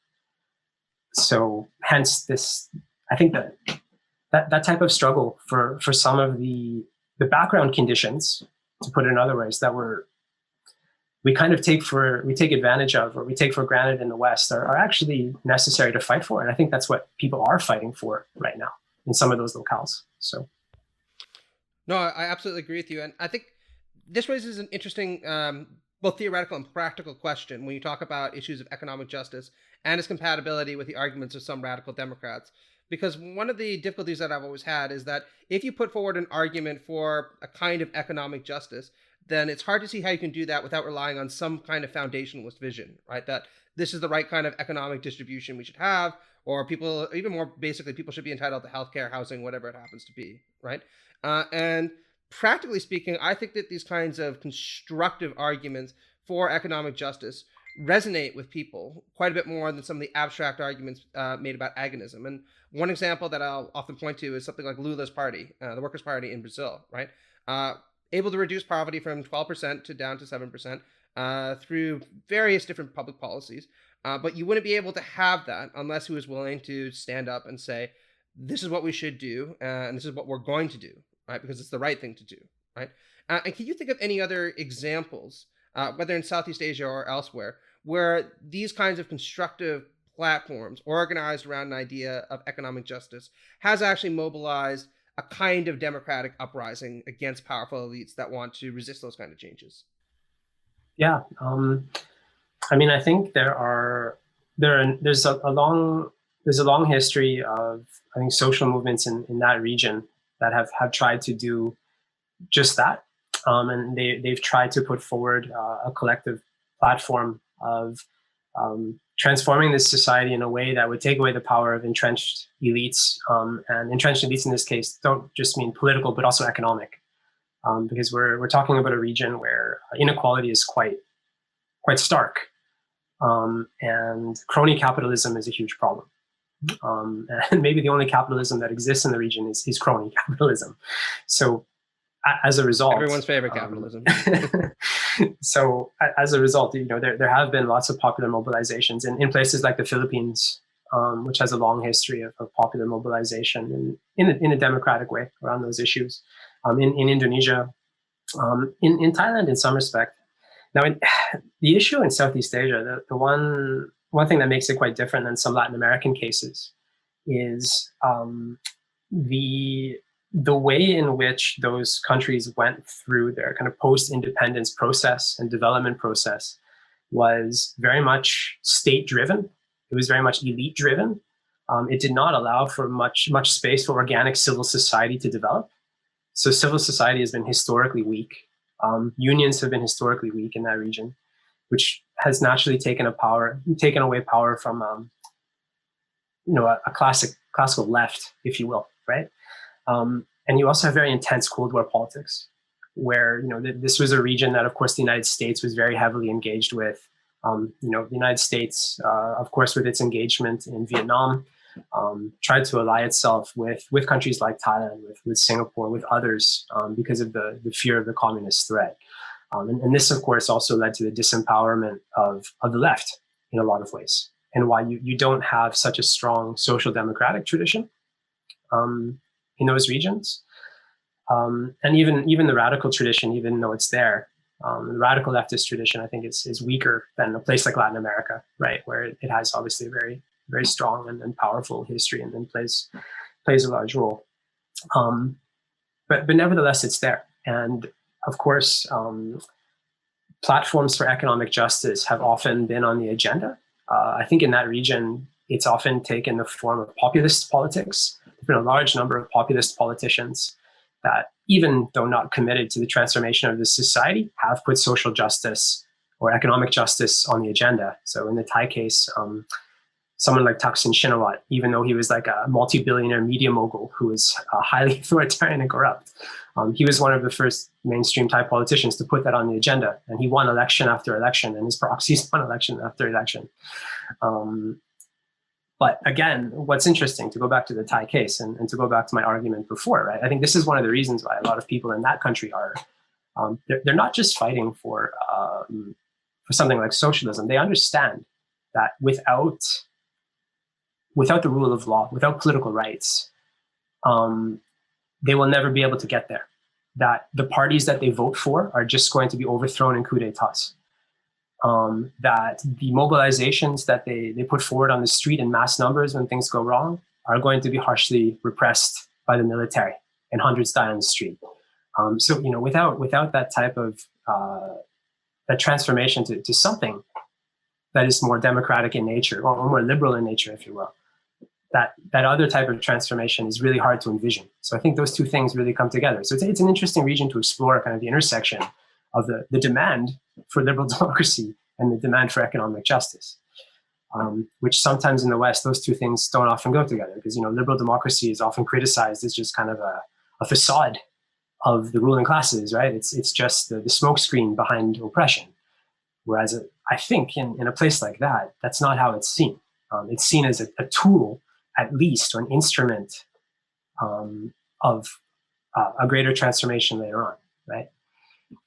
So hence this, I think that type of struggle for some of the background conditions, to put it in other ways, that we kind of take advantage of, or we take for granted in the West, are actually necessary to fight for. And I think that's what people are fighting for right now in some of those locales. So. No, I absolutely agree with you. And I think this raises an interesting, both theoretical and practical question when you talk about issues of economic justice and its compatibility with the arguments of some radical Democrats. Because one of the difficulties that I've always had is that if you put forward an argument for a kind of economic justice, then it's hard to see how you can do that without relying on some kind of foundationalist vision, right? That this is the right kind of economic distribution we should have, or people, even more basically, people should be entitled to healthcare, housing, whatever it happens to be, right? And practically speaking, I think that these kinds of constructive arguments for economic justice resonate with people quite a bit more than some of the abstract arguments made about agonism. And one example that I'll often point to is something like Lula's party, the Workers' Party in Brazil, right? Able to reduce poverty from 12% to down to 7% through various different public policies. But you wouldn't be able to have that unless he was willing to stand up and say, this is what we should do, and this is what we're going to do, right? Because it's the right thing to do, right? And can you think of any other examples, whether in Southeast Asia or elsewhere, where these kinds of constructive platforms organized around an idea of economic justice has actually mobilized a kind of democratic uprising against powerful elites that want to resist those kind of changes? Yeah, I mean, I think there's a long history of, I think, social movements in that region that have tried to do just that, and they've tried to put forward a collective platform of transforming this society in a way that would take away the power of entrenched elites, and entrenched elites in this case don't just mean political but also economic, because we're talking about a region where inequality is quite stark, and crony capitalism is a huge problem. And maybe the only capitalism that exists in the region is crony capitalism. So as a result, everyone's favorite capitalism. So as a result, there have been lots of popular mobilizations in places like the Philippines, which has a long history of popular mobilization in a democratic way around those issues. In Indonesia, in Thailand, in some respect. Now, the issue in Southeast Asia, the one thing that makes it quite different than some Latin American cases is the way in which those countries went through their kind of post-independence process and development process was very much state-driven. It was very much elite-driven. It did not allow for much space for organic civil society to develop. So civil society has been historically weak. Unions have been historically weak in that region, which has naturally taken away power from a classical left, if you will, right? And you also have very intense Cold War politics, where this was a region that, of course, the United States was very heavily engaged with. The United States, of course, with its engagement in Vietnam, tried to ally itself with countries like Thailand, with Singapore, with others, because of the fear of the communist threat. And this, of course, also led to the disempowerment of the left in a lot of ways, and why you don't have such a strong social democratic tradition in those regions. And even the radical tradition, even though it's there, the radical leftist tradition, I think is weaker than a place like Latin America, right, where it has obviously a very, very strong and powerful history and plays a large role. But nevertheless, it's there. And of course, platforms for economic justice have often been on the agenda. I think in that region, it's often taken the form of populist politics. There's been a large number of populist politicians that, even though not committed to the transformation of the society, have put social justice or economic justice on the agenda. So in the Thai case, someone like Thaksin Shinawatra, even though he was like a multi-billionaire media mogul who was highly authoritarian and corrupt. He was one of the first mainstream Thai politicians to put that on the agenda, and he won election after election, and his proxies won election after election. But again, what's interesting, to go back to the Thai case and to go back to my argument before, right? I think this is one of the reasons why a lot of people in that country are, they're not just fighting for something like socialism. They understand that without the rule of law, without political rights, they will never be able to get there. That the parties that they vote for are just going to be overthrown in coup d'etats. That the mobilizations that they put forward on the street in mass numbers when things go wrong are going to be harshly repressed by the military, and hundreds die on the street. So, without that type of that transformation to something that is more democratic in nature, or more liberal in nature, if you will, that other type of transformation is really hard to envision. So I think those two things really come together. So it's an interesting region to explore, kind of the intersection of the demand for liberal democracy and the demand for economic justice, which sometimes in the West, those two things don't often go together, because, liberal democracy is often criticized as just kind of a facade of the ruling classes, right? It's just the smokescreen behind oppression. Whereas I think in a place like that, that's not how it's seen. It's seen as a tool, at least, or an instrument of a greater transformation later on, right?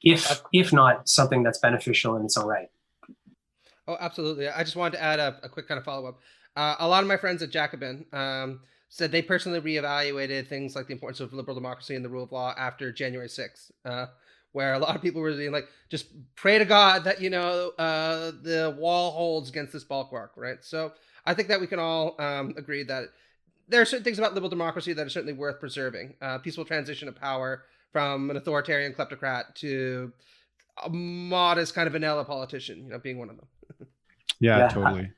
If not something that's beneficial in its own right. Oh, absolutely. I just wanted to add a quick kind of follow-up. A lot of my friends at Jacobin said they personally reevaluated things like the importance of liberal democracy and the rule of law after January 6th, where a lot of people were being like, just pray to God that, the wall holds against this bulwark, right? So I think that we can all agree that there are certain things about liberal democracy that are certainly worth preserving. Peaceful transition of power from an authoritarian kleptocrat to a modest kind of vanilla politician, being one of them. Yeah, totally.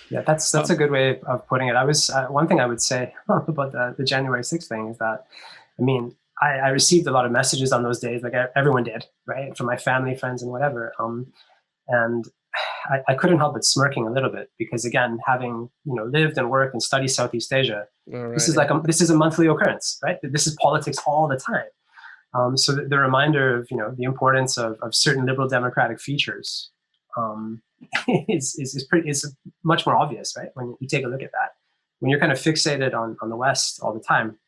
Yeah, that's a good way of putting it. I was one thing I would say about the January 6th thing is that, I received a lot of messages on those days, like everyone did, right, from my family, friends, and whatever. And I couldn't help but smirking a little bit, because again, having lived and worked and studied Southeast Asia, right, this is a monthly occurrence, right? This is politics all the time. So the reminder of the importance of certain liberal democratic features is much more obvious, right? When you take a look at that, when you're kind of fixated on the West all the time,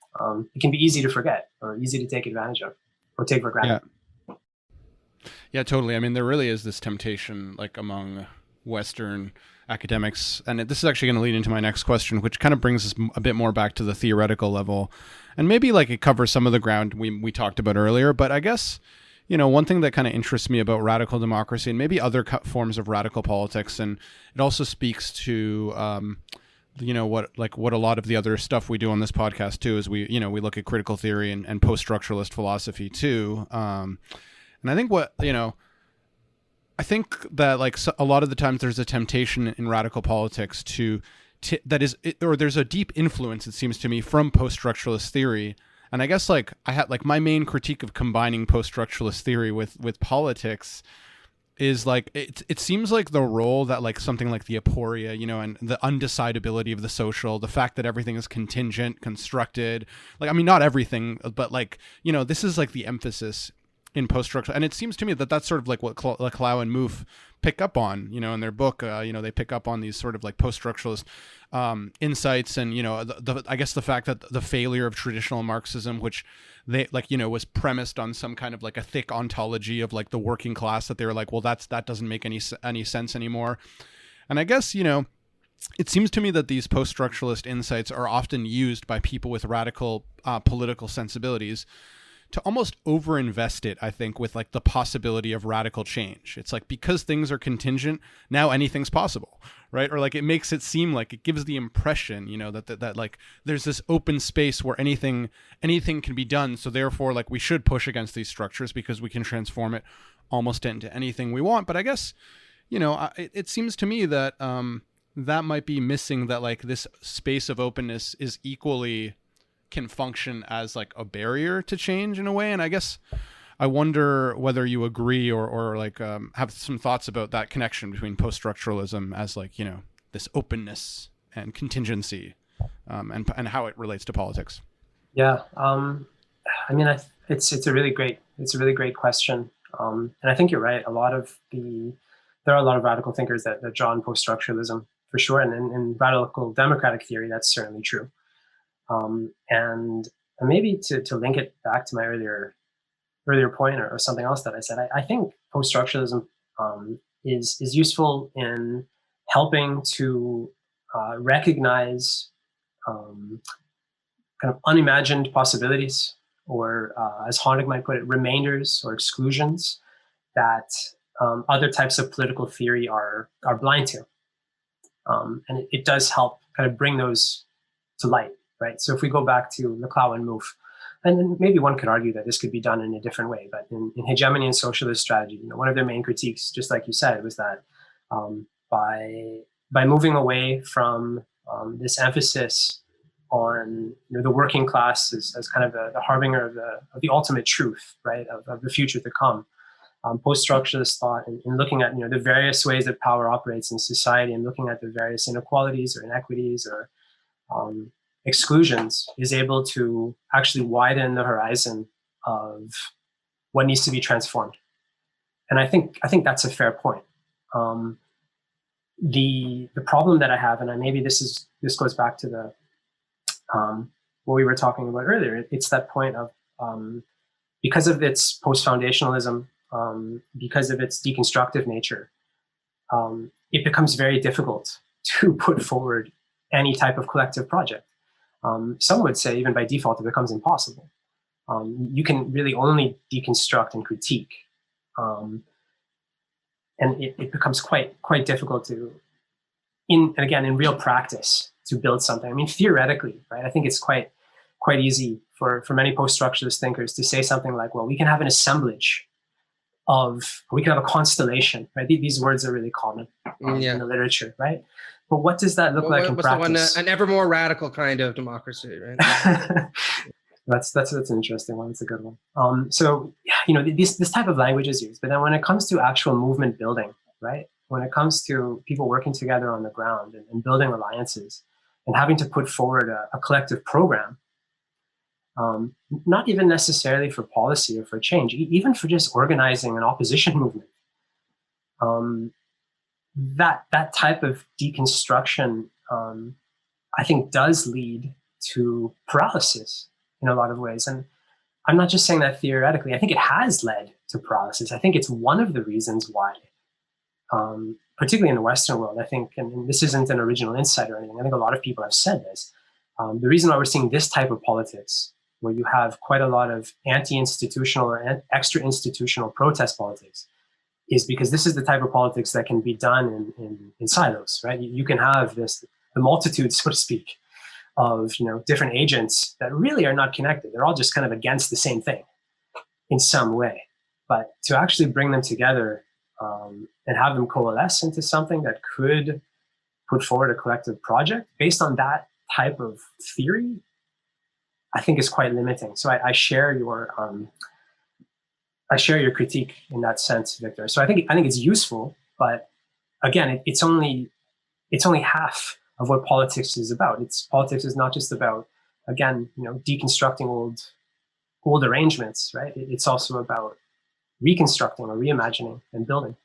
it can be easy to forget, or easy to take advantage of, or take for granted. Yeah, totally. There really is this temptation, like among Western academics, and this is actually going to lead into my next question, which kind of brings us a bit more back to the theoretical level, and maybe like it covers some of the ground we talked about earlier. But I guess one thing that kind of interests me about radical democracy, and maybe other forms of radical politics, and it also speaks to what a lot of the other stuff we do on this podcast too, is we look at critical theory and post-structuralist philosophy too. And I think I think that a lot of the times there's a temptation in radical politics there's a deep influence, it seems to me, from post-structuralist theory. And I guess I had my main critique of combining post-structuralist theory with politics is it seems like the role that something like the aporia, and the undecidability of the social, the fact that everything is contingent, constructed, not everything, but this is the emphasis in post-structural. And it seems to me that that's sort of what Clow and Mouffe pick up on, in their book. They pick up on these sort of post-structuralist insights, and I guess the fact that the failure of traditional Marxism, which they was premised on some kind of a thick ontology of the working class, that they were well, that doesn't make any sense anymore. And I guess it seems to me that these post-structuralist insights are often used by people with radical political sensibilities to almost overinvest it, I think, with the possibility of radical change. It's because things are contingent, now anything's possible, right? Or it makes it seem it gives the impression, that there's this open space where anything can be done. So therefore, we should push against these structures because we can transform it almost into anything we want. But I guess, it seems to me that that might be missing, that this space of openness is equally can function as a barrier to change in a way. And I guess I wonder whether you agree or have some thoughts about that connection between post-structuralism as this openness and contingency, and how it relates to politics? Yeah, I mean, it's a really great question, and I think you're right. There are a lot of radical thinkers that draw on post-structuralism for sure, and in radical democratic theory, that's certainly true. And maybe to link it back to my earlier point or something else that I said, I think post-structuralism is useful in helping to recognize kind of unimagined possibilities, or as Honig might put it, remainders or exclusions that other types of political theory are blind to. And it does help kind of bring those to light, right? So if we go back to Laclau and Mouffe, and then maybe one could argue that this could be done in a different way, but in Hegemony and Socialist Strategy, one of their main critiques, just like you said, was that by moving away from this emphasis on the working class as kind of the harbinger of the ultimate truth, right, of the future to come, post-structuralist thought in looking at the various ways that power operates in society and looking at the various inequalities or inequities or exclusions is able to actually widen the horizon of what needs to be transformed. And I think that's a fair point. The problem that I have, and maybe this goes back to what we were talking about earlier. It's that point of because of its post-foundationalism, because of its deconstructive nature, it becomes very difficult to put forward any type of collective project. Some would say even by default it becomes impossible. You can really only deconstruct and critique, and it becomes quite difficult to, in real practice, to build something. I mean, theoretically, right? I think it's quite easy for many post-structuralist thinkers to say something like, well, we can have an assemblage we can have a constellation, right? These words are really common in the literature, right? But what does that look like in practice? An ever more radical kind of democracy, right? That's an interesting one. It's a good one. So this type of language is used, but then when it comes to actual movement building, right? When it comes to people working together on the ground and building alliances and having to put forward a collective program, not even necessarily for policy or for change, even for just organizing an opposition movement, that type of deconstruction, I think, does lead to paralysis in a lot of ways. And I'm not just saying that theoretically. I think it has led to paralysis. I think it's one of the reasons why, particularly in the Western world, I think, and this isn't an original insight or anything, I think a lot of people have said this, the reason why we're seeing this type of politics, where you have quite a lot of anti-institutional or extra-institutional protest politics, is because this is the type of politics that can be done in silos, right? You can have the multitude, so to speak, of different agents that really are not connected. They're all just kind of against the same thing in some way. But to actually bring them together and have them coalesce into something that could put forward a collective project based on that type of theory, I think is quite limiting. So I share your critique in that sense, Victor. So I think it's useful, but again, it's only half of what politics is about. Politics is not just about, again, deconstructing old arrangements, right? It's also about reconstructing or reimagining and building.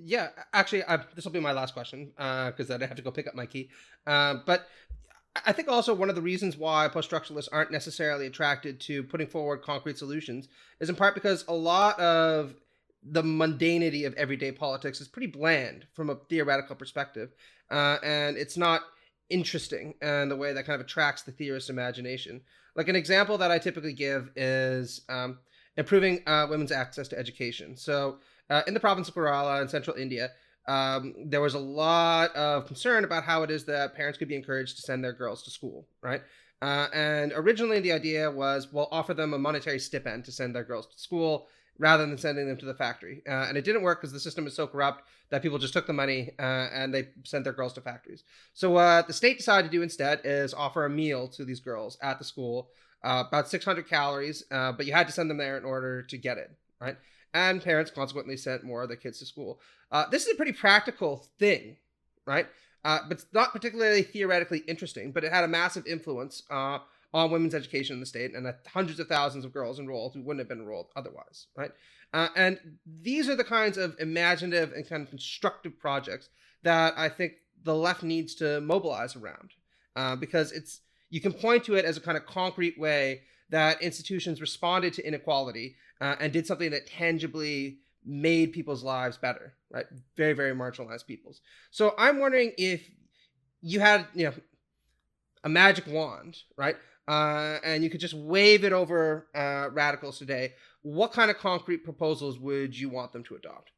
Yeah, actually, this will be my last question because then I have to go pick up my key. But I think also one of the reasons why post-structuralists aren't necessarily attracted to putting forward concrete solutions is in part because a lot of the mundanity of everyday politics is pretty bland from a theoretical perspective, and it's not interesting in the way that kind of attracts the theorist's imagination. Like an example that I typically give is improving women's access to education. So in the province of Kerala in central India, there was a lot of concern about how it is that parents could be encouraged to send their girls to school, right? And originally the idea was, well, offer them a monetary stipend to send their girls to school rather than sending them to the factory. And it didn't work because the system is so corrupt that people just took the money and they sent their girls to factories. So what the state decided to do instead is offer a meal to these girls at the school, about 600 calories, but you had to send them there in order to get it, right? And parents consequently sent more of their kids to school. This is a pretty practical thing, right? But it's not particularly theoretically interesting, but it had a massive influence on women's education in the state, and hundreds of thousands of girls enrolled who wouldn't have been enrolled otherwise, right? And these are the kinds of imaginative and kind of constructive projects that I think the left needs to mobilize around, because you can point to it as a kind of concrete way that institutions responded to inequality and did something that tangibly made people's lives better, right? Very, very marginalized peoples. So I'm wondering if you had, a magic wand, right? And you could just wave it over radicals today. What kind of concrete proposals would you want them to adopt?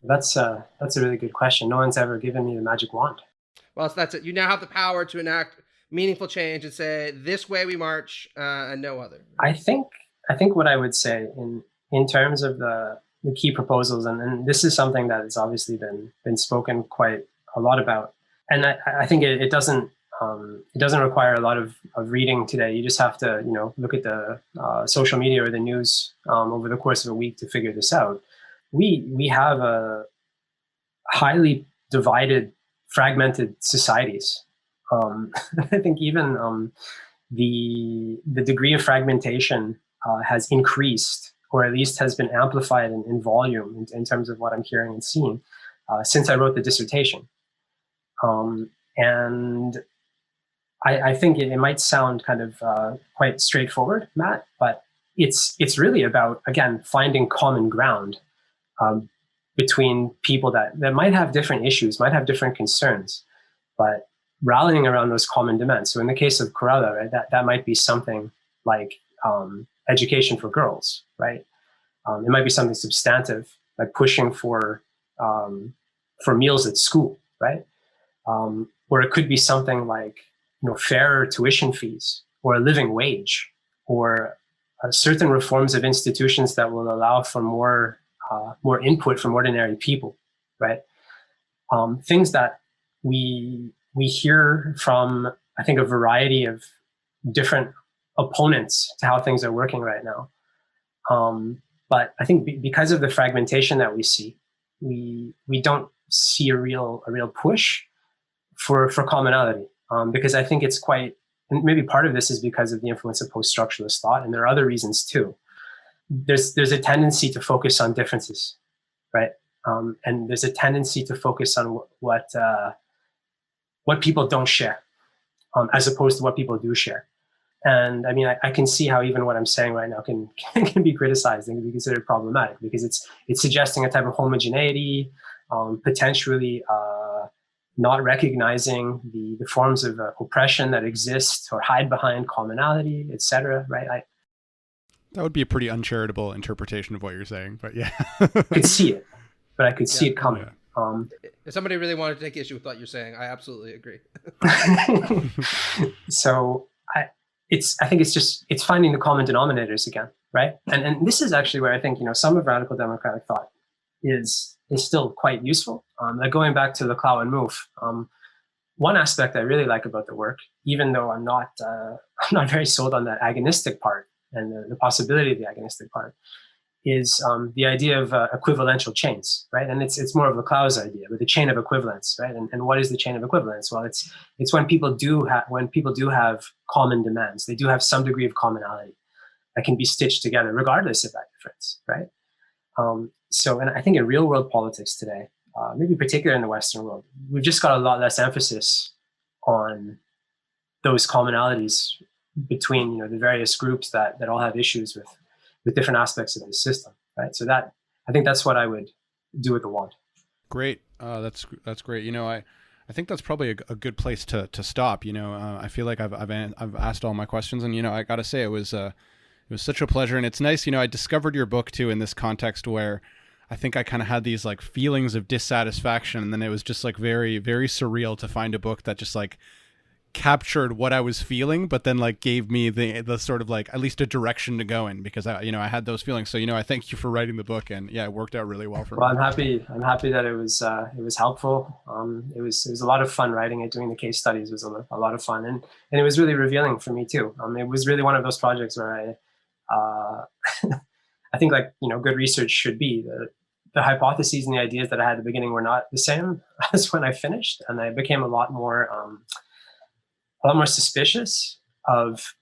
That's a really good question. No one's ever given me the magic wand. Well, so that's it. You now have the power to enact meaningful change and say, this way we march and no other. I think what I would say in terms of the key proposals, and this is something that has obviously been spoken quite a lot about, and I think it doesn't require a lot of reading today. You just have to look at the social media or the news over the course of a week to figure this out. We have a highly divided, fragmented societies. I think even the degree of fragmentation has increased, or at least has been amplified in volume in terms of what I'm hearing and seeing since I wrote the dissertation. And I think it might sound kind of quite straightforward, Matt, but it's really about, again, finding common ground between people that might have different issues, might have different concerns, but rallying around those common demands. So in the case of Kerala, right, that might be something like education for girls, right? It might be something substantive, like pushing for meals at school, right? Or it could be something like fairer tuition fees, or a living wage, or certain reforms of institutions that will allow for more input from ordinary people, right? Things that we hear from, I think, a variety of different opponents to how things are working right now. But I think because of the fragmentation that we see, we don't see a real push for commonality. Because I think it's quite, and maybe part of this is because of the influence of post-structuralist thought, and there are other reasons too. There's a tendency to focus on differences, right? And there's a tendency to focus on what people don't share, as opposed to what people do share. And I mean, I can see how even what I'm saying right now can be criticized and be considered problematic, because it's suggesting a type of homogeneity, potentially not recognizing the forms of oppression that exist or hide behind commonality, etc. Right? That would be a pretty uncharitable interpretation of what you're saying, but yeah. I could see it, but I could see it coming. Yeah. If somebody really wanted to take issue with what you're saying, I absolutely agree. So I think it's finding the common denominators again, right? And this is actually where I think some of radical democratic thought is still quite useful. Like going back to Leclau and Mouffe, one aspect I really like about the work, even though I'm not very sold on that agonistic part and the possibility of the agonistic part, is the idea of equivalential chains, right? And it's more of Leclau's idea, but the chain of equivalence, right? And what is the chain of equivalence? Well, it's when people do have common demands, they do have some degree of commonality that can be stitched together, regardless of that difference, right? So, and I think in real world politics today, maybe particularly in the Western world, we've just got a lot less emphasis on those commonalities between the various groups that all have issues with different aspects of the system, right? So that, I think that's what I would do with the wand. Great. That's great. I think that's probably a good place to stop. I feel like I've asked all my questions, and I got to say it was such a pleasure, and it's nice. I discovered your book too in this context where I think I kind of had these like feelings of dissatisfaction, and then it was just like very, very surreal to find a book that just like captured what I was feeling, but then like gave me the sort of like at least a direction to go in, because I had those feelings. So I thank you for writing the book, and yeah, it worked out really well for me. Well, I'm happy that it was helpful. It was a lot of fun writing it. Doing the case studies was a lot of fun, and it was really revealing for me too. It was really one of those projects where I think like good research should be. the hypotheses and the ideas that I had at the beginning were not the same as when I finished, and I became a lot more suspicious of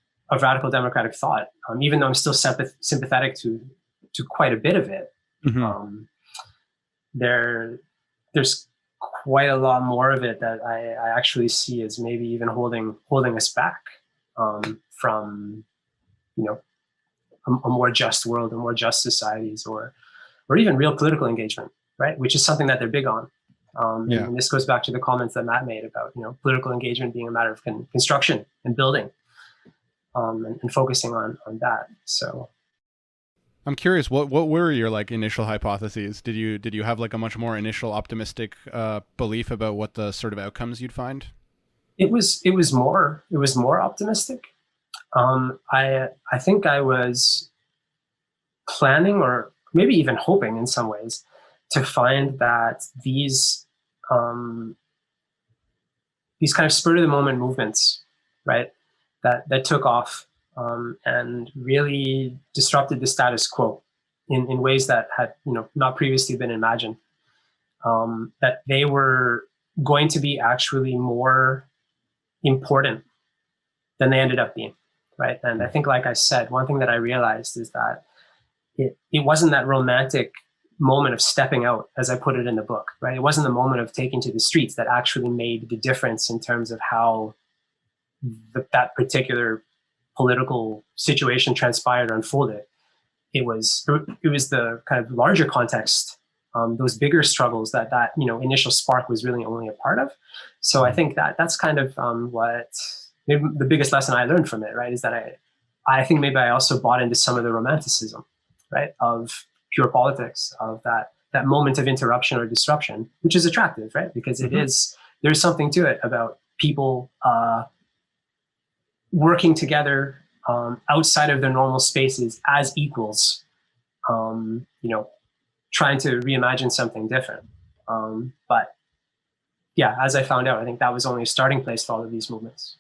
radical democratic thought. Even though I'm still sympathetic to quite a bit of it, there's quite a lot more of it that I actually see as maybe even holding us back from, a more just world, or more just societies, or even real political engagement, right? Which is something that they're big on. And this goes back to the comments that Matt made about, political engagement being a matter of construction and building, and focusing on that. So I'm curious, what were your like initial hypotheses? Did you have like a much more initial optimistic belief about what the sort of outcomes you'd find? It was more optimistic. I think I was planning, or maybe even hoping in some ways, to find that these kind of spur of the moment movements, right, that took off and really disrupted the status quo in ways that had not previously been imagined, that they were going to be actually more important than they ended up being, right? And I think, like I said, one thing that I realized is that it wasn't that romantic moment of stepping out, as I put it in the book, right? It wasn't the moment of taking to the streets that actually made the difference in terms of how that particular political situation transpired or unfolded. It was the kind of larger context, those bigger struggles that initial spark was really only a part of. So I think that's kind of what maybe the biggest lesson I learned from it, right, is that I think maybe I also bought into some of the romanticism, right, of pure politics, of that moment of interruption or disruption, which is attractive, right, because there's something to it about people working together outside of their normal spaces as equals, trying to reimagine something different. But yeah, as I found out, I think that was only a starting place for all of these movements.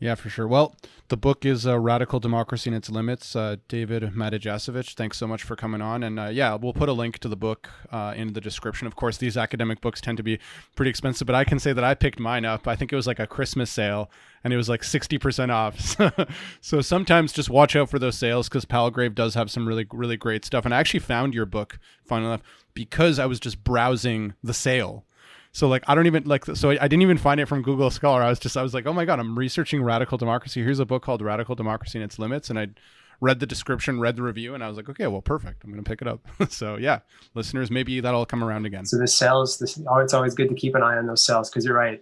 Yeah, for sure. Well, the book is Radical Democracy and Its Limits. David Matijasevich, thanks so much for coming on. And we'll put a link to the book in the description. Of course, these academic books tend to be pretty expensive, but I can say that I picked mine up. I think it was like a Christmas sale, and it was like 60% off. So sometimes just watch out for those sales, because Palgrave does have some really, really great stuff. And I actually found your book, funnily enough, because I was just browsing the sale. So like, I didn't even find it from Google Scholar. I was like, oh my God, I'm researching radical democracy. Here's a book called Radical Democracy and Its Limits. And I read the description, read the review, and I was like, okay, well, perfect. I'm going to pick it up. So yeah, listeners, maybe that'll come around again. So the sales, it's always good to keep an eye on those sales, because you're right.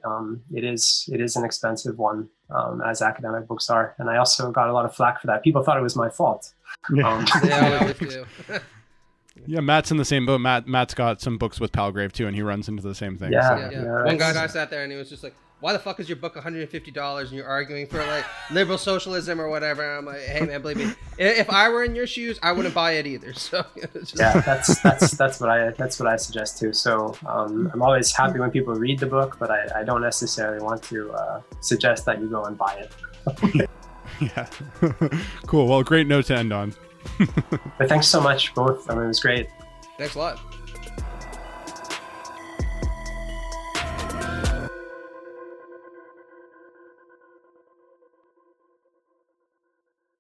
It is an expensive one, as academic books are. And I also got a lot of flack for that. People thought it was my fault. Yeah, I do. Yeah, Matt's in the same boat. Matt's got some books with Palgrave too, and he runs into the same thing. Yeah. One guy sat there and he was just like, why the fuck is your book $150 and you're arguing for like liberal socialism or whatever? And I'm like, hey man, believe me, if I were in your shoes, I wouldn't buy it either. So that's what I suggest too. So I'm always happy when people read the book, but I don't necessarily want to suggest that you go and buy it. Yeah. Cool. Well, great note to end on. But thanks so much, both. I mean, it was great. Thanks a lot.